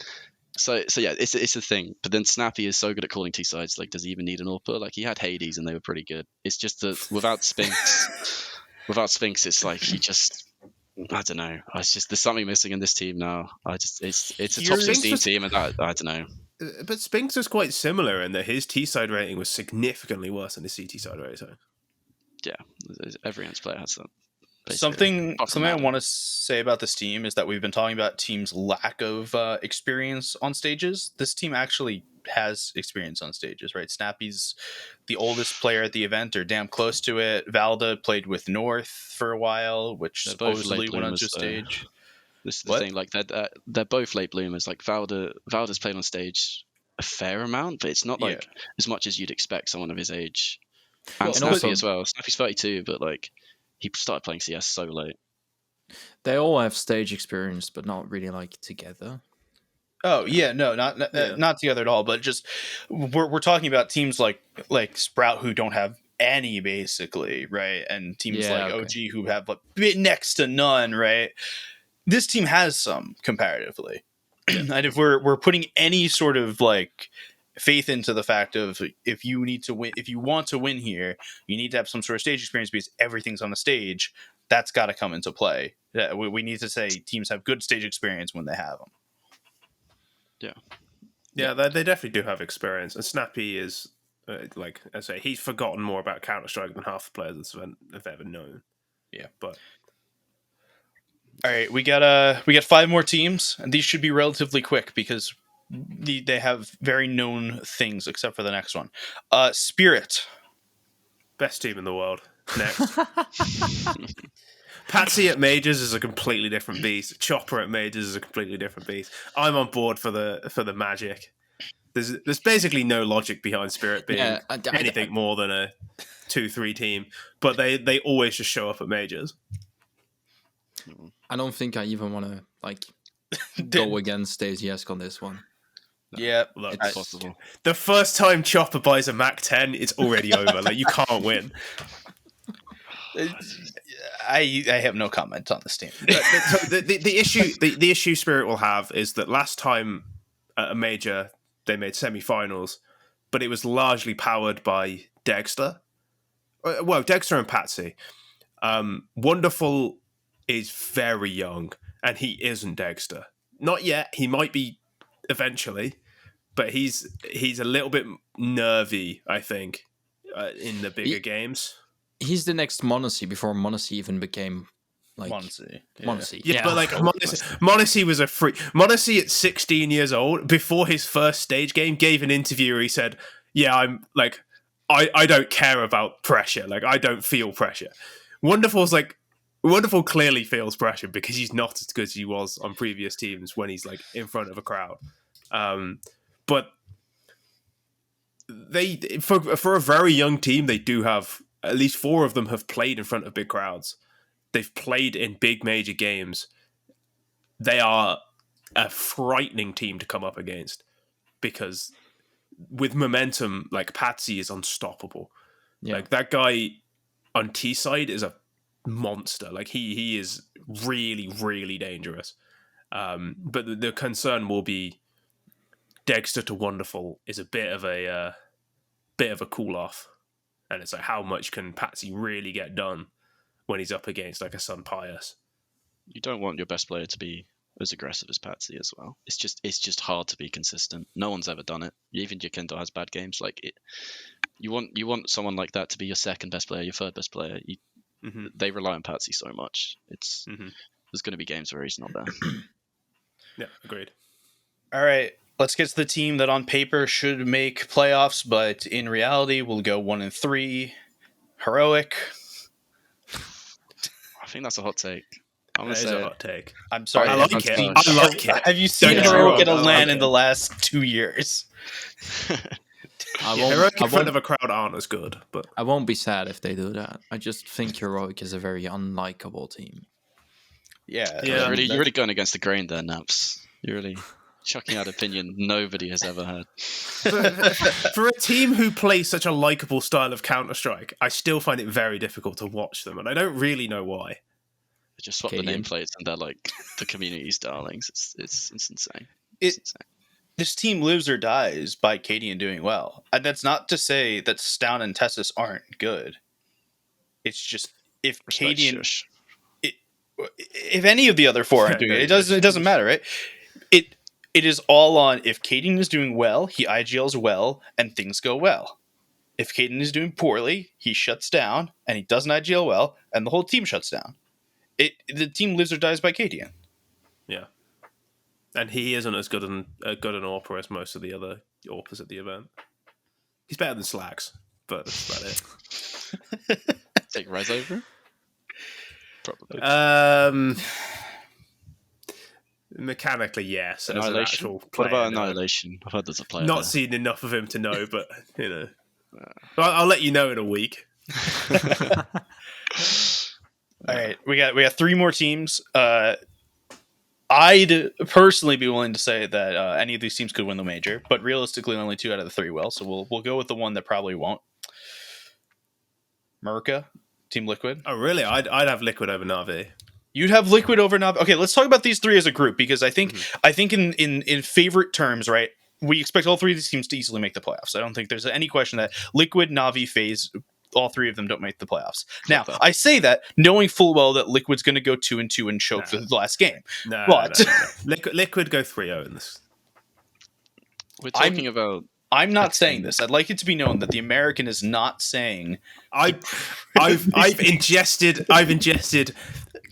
So yeah, it's a thing. But then Snappy is so good at calling T sides. Like, does he even need an AWPer? Like, he had Hades and they were pretty good. It's just that without Spinks, it's like he just. I don't know. It's just there's something missing in this team now. It's a top 16 team, and I don't know. But Spinks was quite similar in that his T side rating was significantly worse than his CT side rating. Yeah, every ENCE player has that. Something I want to say about this team is that we've been talking about teams' lack of experience on stages. This team actually has experience on stages, right? Snappy's the oldest player at the event, or damn close to it. Valda played with North for a while, which supposedly went onto stage. This is the thing, like they're both late bloomers. Like Valda's played on stage a fair amount, but it's not like as much as you'd expect someone of his age. And Snappy as well. Snappy's 32, but like he started playing CS so late. They all have stage experience, but not really like together. Oh yeah, no, not together at all. But just we're talking about teams like Sprout who don't have any basically, right? And teams like OG who have a bit next to none, right? This team has some comparatively, and if we're putting any sort of like faith into the fact of if you need to win, if you want to win here, you need to have some sort of stage experience because everything's on the stage. That's got to come into play. We need to say teams have good stage experience when they have them. Yeah, they definitely do have experience. And Snappy is, like I say, he's forgotten more about Counter-Strike than half the players have ever known. Yeah. But all right, we got 5 more teams, and these should be relatively quick because they have very known things, except for the next one. Spirit. Best team in the world. Next. Patsy at Majors is a completely different beast. Chopper at Majors is a completely different beast. I'm on board for the magic. There's basically no logic behind Spirit being anything more than a 2-3 team, but they always just show up at Majors. I don't think I even want to go against Aizyesque on this one. No. Yeah, look, it's possible. The first time Chopper buys a Mac 10, it's already over. Like, you can't win. I have no comment on this team. The issue Spirit will have is that last time at a major they made semi-finals, but it was largely powered by Dexter. Well, Dexter and Patsy. Wonderful is very young, and he isn't Dexter. Not yet. He might be eventually, but he's a little bit nervy, I think, in the bigger games. He's the next Monacy before Monacy even became Monacy. Yeah, but like Monacy was a freak. Monacy at 16 years old, before his first stage game, gave an interview where he said, "Yeah, I'm like, I don't care about pressure. Like, I don't feel pressure." Wonderful clearly feels pressure because he's not as good as he was on previous teams when he's like in front of a crowd. But they for a very young team, they do have at least 4 of them have played in front of big crowds. They've played in big major games. They are a frightening team to come up against because with momentum, like Patsy is unstoppable. Yeah. Like that guy on T side is a monster. Like he is really, really dangerous. But the concern will be Dexter to Wonderful is a bit of a cool off. And it's like, how much can Patsy really get done when he's up against like a Sun Pius? You don't want your best player to be as aggressive as Patsy as well. It's just hard to be consistent. No one's ever done it. Even Jakendo has bad games. Like it, you want someone like that to be your second best player, your third best player. They rely on Patsy so much. It's there's going to be games where he's not there. Yeah, agreed. All right. Let's get to the team that on paper should make playoffs, but in reality will go 1-3. Heroic. I think that's a hot take. I'm gonna say a hot take. I'm sorry. I like it. Have you seen Heroic get a LAN in the last 2 years? Heroic in front of a crowd aren't as good, but I won't be sad if they do that. I just think Heroic is a very unlikable team. Yeah. You're really going against the grain there, Napz. You're really chucking out opinion nobody has ever heard. For a team who plays such a likable style of Counter-Strike, I still find it very difficult to watch them, and I don't really know why. They just swap the nameplates and they're like the community's darlings. It's insane. This team lives or dies by Cadian doing well. And that's not to say that Stown and Tessus aren't good. It's just if Cadian... If any of the other 4 aren't doing it, it doesn't matter, right? It is all on if Cadian is doing well, he IGLs well, and things go well. If Cadian is doing poorly, he shuts down, and he doesn't IGL well, and the whole team shuts down. The team lives or dies by Cadian. Yeah. And he isn't as good an AWPer as most of the other AWPers at the event. He's better than Slacks, but that's about it. Take Rez over? Probably. Mechanically, yes. Annihilation. What about Annihilation? I've heard there's a player. Not seen enough of him to know, but you know, I'll let you know in a week. All right, we got 3 more teams. I'd personally be willing to say that any of these teams could win the major, but realistically, only 2 out of the 3 will. So we'll go with the one that probably won't. Merca, Team Liquid. Oh, really? I'd have Liquid over Na'Vi. You'd have Liquid over Navi. Okay, let's talk about these 3 as a group, because I think in favorite terms, right? We expect all 3 of these teams to easily make the playoffs. I don't think there's any question that Liquid, Navi, FaZe, all 3 of them don't make the playoffs. Now, I say that knowing full well that Liquid's going to go 2-2 and choke for the last game. No. Liquid go 3-0 in this. We're talking about. I'm not saying this. I'd like it to be known that the American is not saying. I've ingested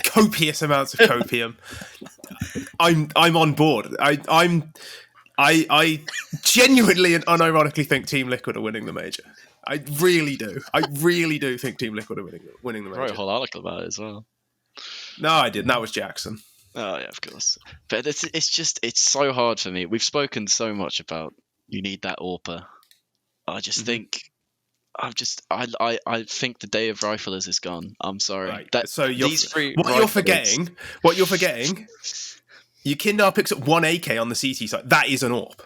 copious amounts of copium. I'm on board. I genuinely and unironically think Team Liquid are winning the major. I really do. I really do think Team Liquid are winning the major. I wrote a whole article about it as well. No, I didn't. That was Jackson. Oh yeah, of course. But it's so hard for me. We've spoken so much about you need that AWPer. I just think. I think the day of riflers is gone. I'm sorry. Right. So these 3 what you're forgetting, your Kindar picks up 1 AK on the CT side. That is an AWP.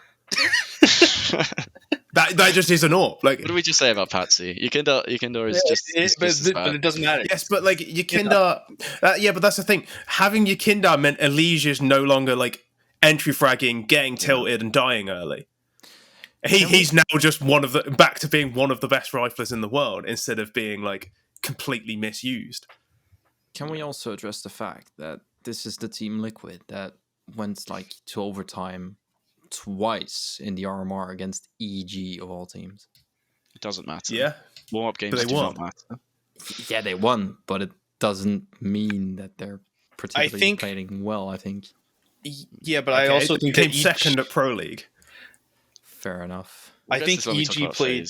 that just is an AWP. Like, what do we just say about Patsy? Your Kindar is just. But it doesn't matter. Yes, but like your Kindar, but that's the thing. Having your Kindar meant Elysia's no longer like entry fragging, getting tilted, and dying early. He's now just back to being one of the best riflers in the world instead of being like completely misused. Can we also address the fact that this is the Team Liquid that went like to overtime twice in the RMR against EG of all teams? It doesn't matter. Yeah, warm-up games do not matter. Yeah, they won, but it doesn't mean that they're particularly playing well. I think. Yeah, but I also think came second at Pro League. Fair enough. I think EG played.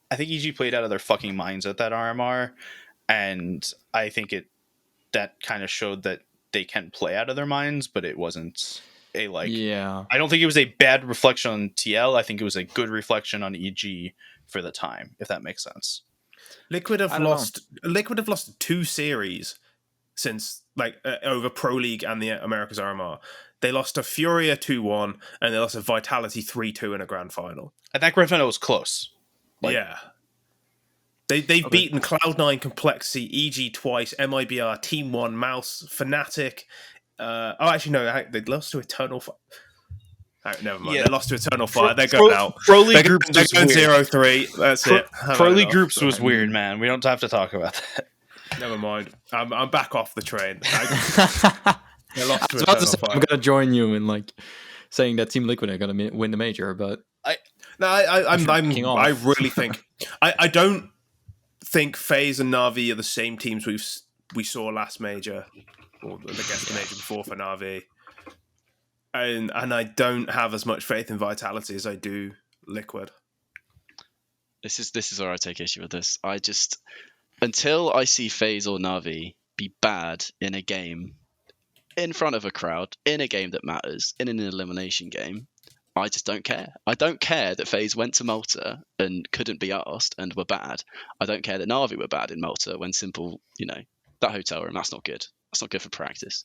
I think EG played out of their fucking minds at that RMR, and I think that kind of showed that they can play out of their minds, but it wasn't a like. Yeah. I don't think it was a bad reflection on TL. I think it was a good reflection on EG for the time, if that makes sense. Liquid have lost 2 series since over Pro League and the Americas RMR. They lost to Furia 2-1, and they lost to Vitality 3-2 in a grand final. And that grand final was close. Yeah. They've beaten Cloud9, Complexity, EG twice, MIBR, Team 1, Mouse, Fnatic. They lost to Eternal Fire. Never mind. Yeah. They lost to Eternal Fire. They're going out. Pro League Groups they're going 0-3. That's it. Pro League Groups was weird, man. We don't have to talk about that. Never mind. I'm back off the train. They lost to Eternal Fire. I'm going to join you in saying that Team Liquid are going to win the major, but I really think I don't think FaZe and Na'Vi are the same teams we saw last major, or I guess the major before for Na'Vi, and I don't have as much faith in Vitality as I do Liquid. This is where I take issue with this. I just until I see FaZe or Na'Vi be bad in a game, in front of a crowd, in a game that matters, in an elimination game, I just don't care. I don't care that FaZe went to Malta and couldn't be arsed and were bad. I don't care that Na'Vi were bad in Malta when simple, that hotel room, that's not good. That's not good for practice.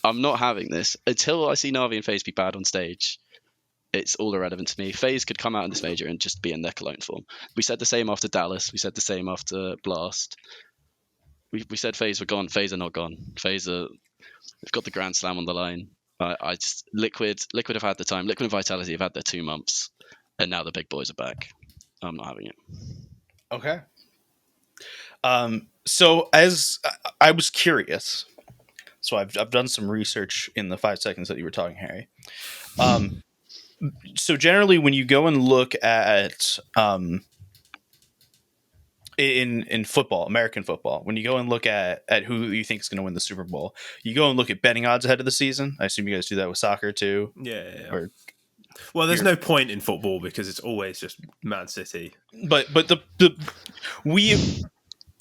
I'm not having this. Until I see Na'Vi and FaZe be bad on stage, it's all irrelevant to me. FaZe could come out in this major and just be in their cologne form. We said the same after Dallas. We said the same after Blast. We said FaZe were gone. FaZe are not gone. FaZe are... We've got the Grand Slam on the line. Liquid have had the time. Liquid and Vitality have had their 2 months, and now the big boys are back. I'm not having it. Okay. So as I was curious, so I've done some research in the 5 seconds that you were talking, Harry. So generally, when you go and look at in football, American football, when you go and look at who you think is going to win the Super Bowl, you go and look at betting odds ahead of the season. I assume you guys do that with soccer too. Yeah. Well, there's no point in football because it's always just Man City. But we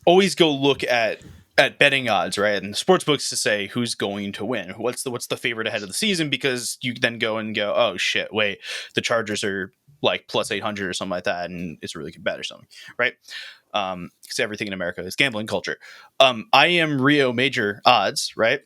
always go look at betting odds, right? And sports books to say who's going to win. What's the favorite ahead of the season? Because you then go, oh shit, wait, the Chargers are like plus 800 or something like that, and it's a really good bet or something, right? Because everything in America is gambling culture. I am Rio Major odds, right?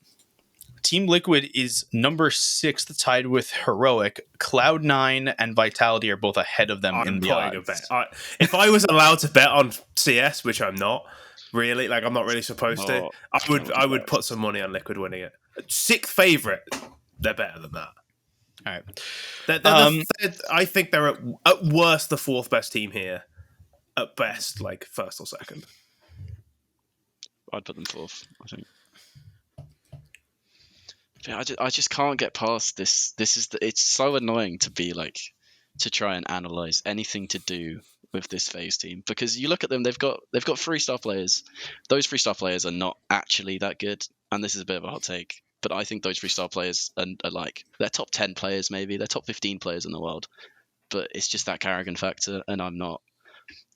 Team Liquid is number 6, tied with Heroic. Cloud9 and Vitality are both ahead of them in I'm the putting odds. a bet. If I was allowed to bet on CS, which I'm not really, like I'm not really supposed to, I would put some money on Liquid winning it. 6th favorite, they're better than that. All right. I think they're at worst the 4th best team here. At best, like 1st or 2nd. I'd put them 4th, I think. Yeah, I just can't get past this. It's so annoying to be like, to try and analyze anything to do with this FaZe team, because you look at them, they've got 3-star players. Those 3-star players are not actually that good, and this is a bit of a hot take, but I think those 3-star players are like, they're top 10 players, maybe they're top 15 players in the world, but it's just that Carrigan factor, and I'm not.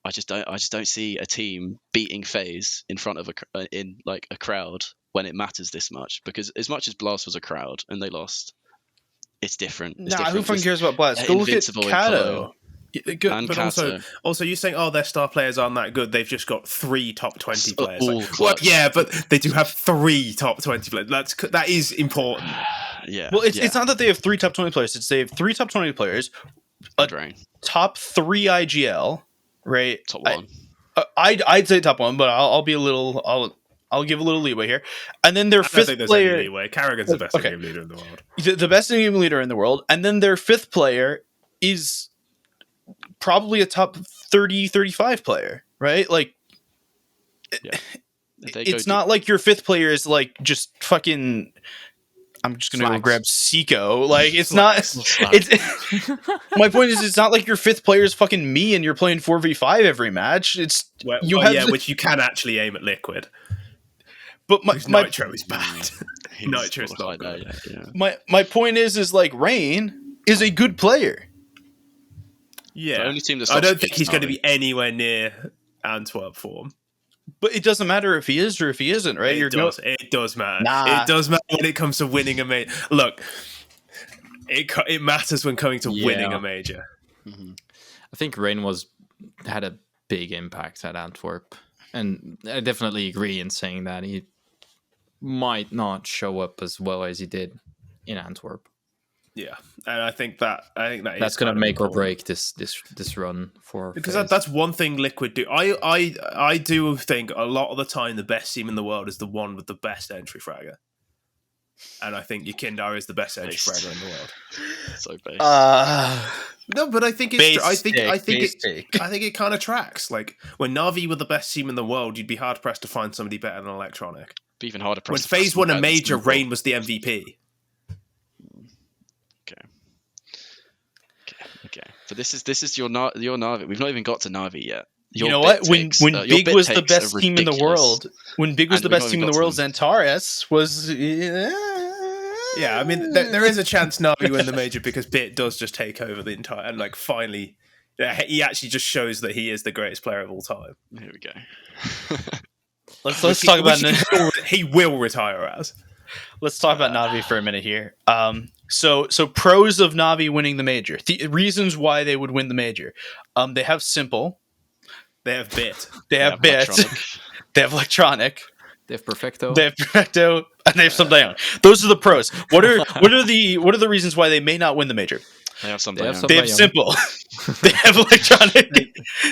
I just don't see a team beating FaZe in front of a crowd when it matters this much, because as much as Blast was a crowd and they lost, it's different. It's Who fucking cares about Blast? They're Go look at invincible in Kato. And But Kato. also, you're saying, their star players aren't that good. They've just got 3 top 20 players. all Well, clutch. yeah, but they do have 3 top 20 players. That is important. Yeah. Well, it's not that they have 3 top 20 players. It's they have 3 top 20 players, Drain. top 3 IGL, right? Top 1. I'd say top 1, but I'll be a little. I'll give a little leeway here, and then their I don't 5th think there's player. any leeway. Carrigan's the best game leader in the world. The best game leader in the world, and then their 5th player is probably a top 30, 35 player, right? Like, Yeah. it's not like your 5th player is like just fucking. I'm just gonna go Flags. grab Seiko. Like, it's not. Flags. It's my point is, it's not like your 5th player is fucking me and you're playing 4v5 every match. It's Which you can actually aim at Liquid. But my Nitro is bad. Nitro's not good. my point is like Rain is a good player. Yeah, The only team that I stops don't think Fizz he's going to now, be anywhere near Antwerp form. But it doesn't matter if he is or if he isn't, right? It does matter. Nah. It does matter when it comes to winning a major. Look, it matters when coming to winning a major. I think Rain had a big impact at Antwerp, and I definitely agree in saying that he might not show up as well as he did in Antwerp. Yeah, and I think that's going to make or break this run for because FaZe. that's one thing Liquid do. I do think a lot of the time the best team in the world is the one with the best entry fragger, and I think Yekindar is the best entry fragger in the world. So base. No, but I think it's. I think it kind of tracks. Like when Na'Vi were the best team in the world, you'd be hard pressed to find somebody better than Electronic. Be even harder. When FaZe won a major, Rain was the MVP. Okay. But this is your Na'Vi. We've not even got to Na'Vi yet. You know what? When Big was the best team in the world, Xantares was. Yeah, I mean, there is a chance Na'Vi win the major because Bit does just take over the entire, and like finally, he actually just shows that he is the greatest player of all time. Here we go. Let's talk about he will retire as. Let's talk about Na'Vi for a minute here. So pros of Na'Vi winning the major. The reasons why they would win the major. They have Simple. They have Bit. They have Bit. They have Electronic. They have Perfecto. They have Perfecto, and they have Somdayon. Those are the pros. What are the reasons why they may not win the major? They have They have Simple. They have Electronic.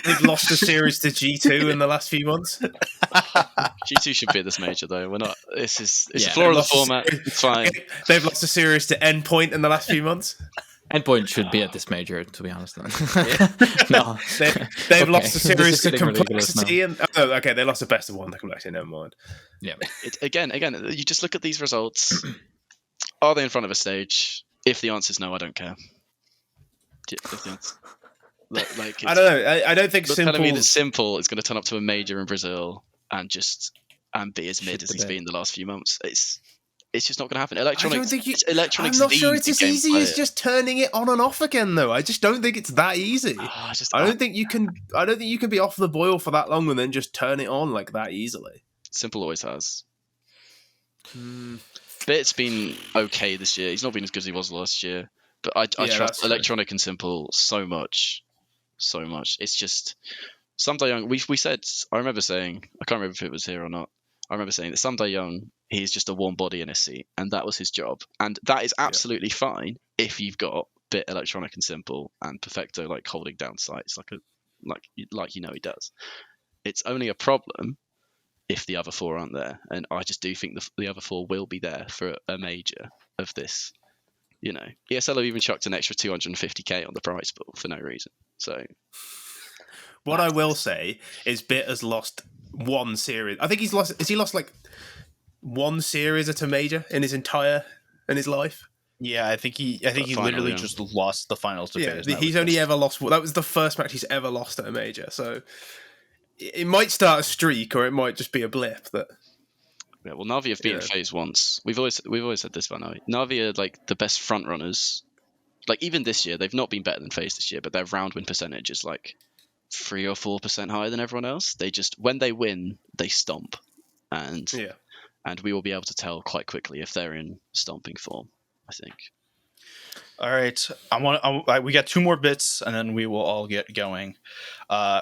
They've lost a series to G2 in the last few months. G2 should be at this major though. We're not. It's a flaw of the format. It's fine. They've lost a series to Endpoint in the last few months. Endpoint should be at this major, to be honest. No, they've lost a series to getting ridiculous Complexity, and they lost the best of one to Complexity. Never mind. Yeah. Again, you just look at these results. Are they in front of a stage? If the answer is no, I don't care. If the answer, I don't know. I don't think Simple. Telling me that Simple is going to turn up to a major in Brazil and be as mid as he's been the last few months. It's just not going to happen. Electronics. I'm not sure it's as easy as just turning it on and off again, though. I just don't think it's that easy. I don't think you can be off the boil for that long and then just turn it on like that easily. Simple always has. Bit's been okay this year. He's not been as good as he was last year, but I trust Electronic and Simple so much. It's just Somdayon. We said. I remember saying. I can't remember if it was here or not. I remember saying that someday Young, he's just a warm body in a seat, and that was his job. And that is absolutely fine if you've got Bit, Electronic, and Simple, and Perfecto like holding down sites like he does. It's only a problem if the other four aren't there, and I just do think the other four will be there for a major of this. ESL have even chucked an extra 250k on the prize pool for no reason. So, what I will say is, Bit has lost one series. I think he's lost. Has he lost like one series at a major in his life? Yeah, I think he literally just lost the finals to FaZe. He's only ever lost. That was the first match he's ever lost at a major. So it might start a streak, or it might just be a blip. Yeah, well, Na'Vi have beaten FaZe once. We've always said this about Na'Vi. Na'Vi are like the best front runners. Like even this year, they've not been better than FaZe this year, but their round win percentage is like 3 or 4% higher than everyone else. They just, when they win, they stomp, and we will be able to tell quite quickly if they're in stomping form, I think. All right, we got 2 more bits, and then we will all get going.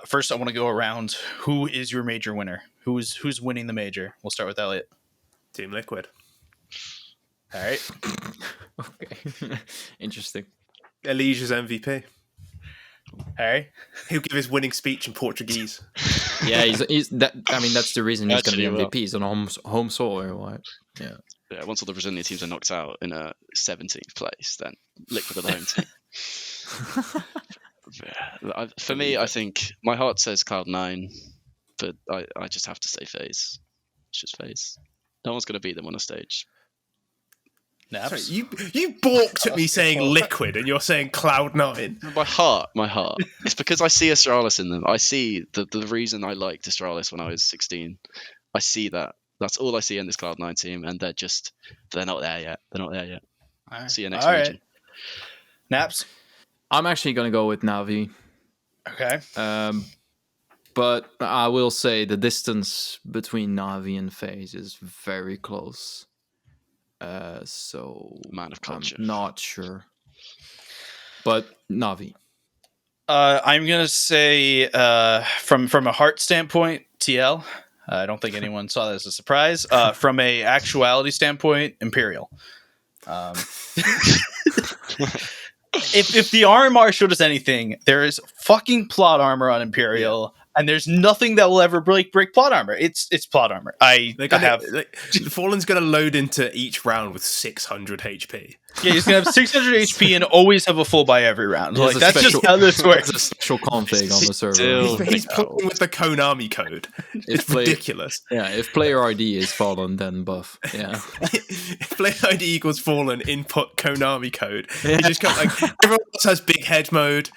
First, I want to go around. Who is your major winner? Who's winning the major? We'll start with Elliot. Team Liquid. All right. Okay. Interesting. Elijah's MVP. Harry. He'll give his winning speech in Portuguese. Yeah, he's that. I mean, that's the reason he's going to be Actually, MVP. He's on home soil or what? Yeah. Yeah, once all the Brazilian teams are knocked out in a 17th place, then Liquid are the home team. For me, I think my heart says Cloud9, but I just have to say FaZe. It's just FaZe. No one's going to beat them on a stage. Napz? Sorry, you balked at me saying Liquid, and you're saying Cloud9. My heart. It's because I see Astralis in them. I see the reason I liked Astralis when I was 16. I see that. That's all I see in this Cloud9 team, and they're not there yet. They're not there yet. Right. See you next all region. Right. Napz? I'm actually going to go with Na'Vi. Okay. But I will say the distance between Na'Vi and FaZe is very close. So Man of culture. I'm not sure. But Na'Vi. I'm gonna say from a heart standpoint, TL. I don't think anyone saw that as a surprise. From a actuality standpoint, Imperial. If the RMR showed us anything, there is fucking plot armor on Imperial, and there's nothing that will ever break plot armor. It's plot armor. Fallen's gonna load into each round with 600 HP. Yeah, he's gonna have 600 HP and always have a full buy every round. There's Like that's just how this works. There's a special config on the server. He's playing with the Konami code. It's ridiculous. Yeah, if player ID is Fallen, then buff. Yeah. If player ID equals Fallen, input Konami code. You just got like everyone else has big head mode.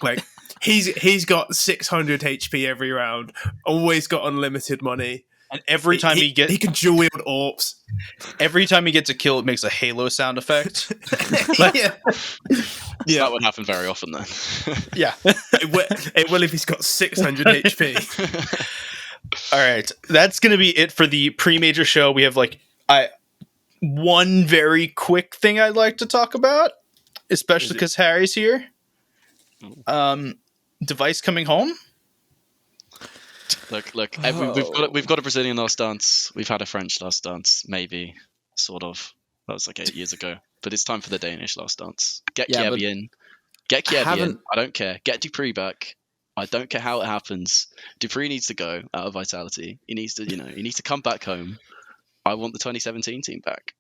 Like he's got 600 HP every round. Always got unlimited money. And every time he can dual wield AWPs. Every time he gets a kill, it makes a Halo sound effect. Yeah, That would happen very often then. Yeah. It will if he's got 600 HP. All right. That's going to be it for the pre-major show. We have one very quick thing I'd like to talk about, especially because Harry's here. Device coming home. Look. We've got a Brazilian last dance. We've had a French last dance, maybe, sort of. That was like 8 years ago. But it's time for the Danish last dance. Get Kievi in. Get Kievi in. I don't care. Get Dupree back. I don't care how it happens. Dupree needs to go out of Vitality. He needs to, he needs to come back home. I want the 2017 team back.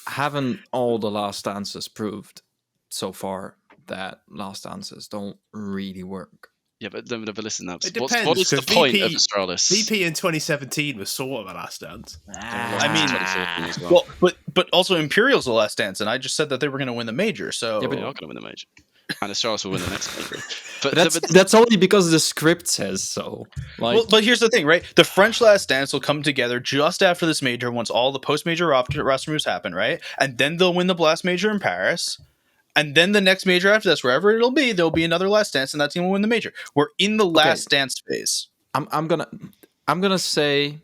Haven't all the last dances proved so far that last dances don't really work? Yeah, but listen, what depends, is the point of Astralis? VP in 2017 was sort of a last dance. But also Imperial's the last dance, and I just said that they were going to win the major. So yeah, but they are going to win the major, and Astralis will win the next major. But that's only because the script says so. But here's the thing, right? The French last dance will come together just after this major, once all the post-major roster moves happen, right? And then they'll win the blast major in Paris. And then the next major after this, wherever it'll be, there'll be another last dance, and that team will win the major. We're in the last dance phase. I'm gonna say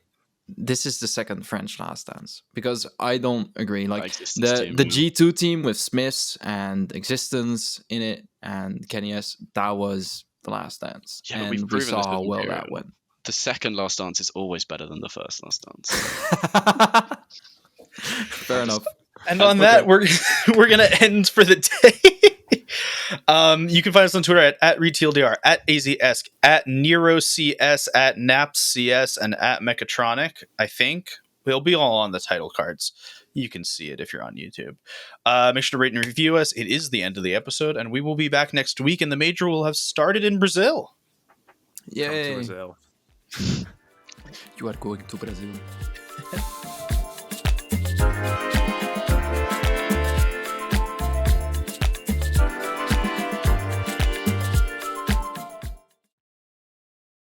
this is the second French last dance because I don't agree. Like the G2 team with Smiths and Existence in it and Kenny S, that was the last dance, and we saw how well that went. the second last dance is always better than the first last dance. Fair enough. And on that, we're gonna end for the day. You can find us on Twitter at RetailDR, at Aizyesque, at NeroCS, at NapsCS, and at Mechatronic. I think they'll be all on the title cards. You can see it if you're on YouTube. Make sure to rate and review us. It is the end of the episode, and we will be back next week, and the major will have started in Brazil. Come to Yay! Brazil. You are going to Brazil.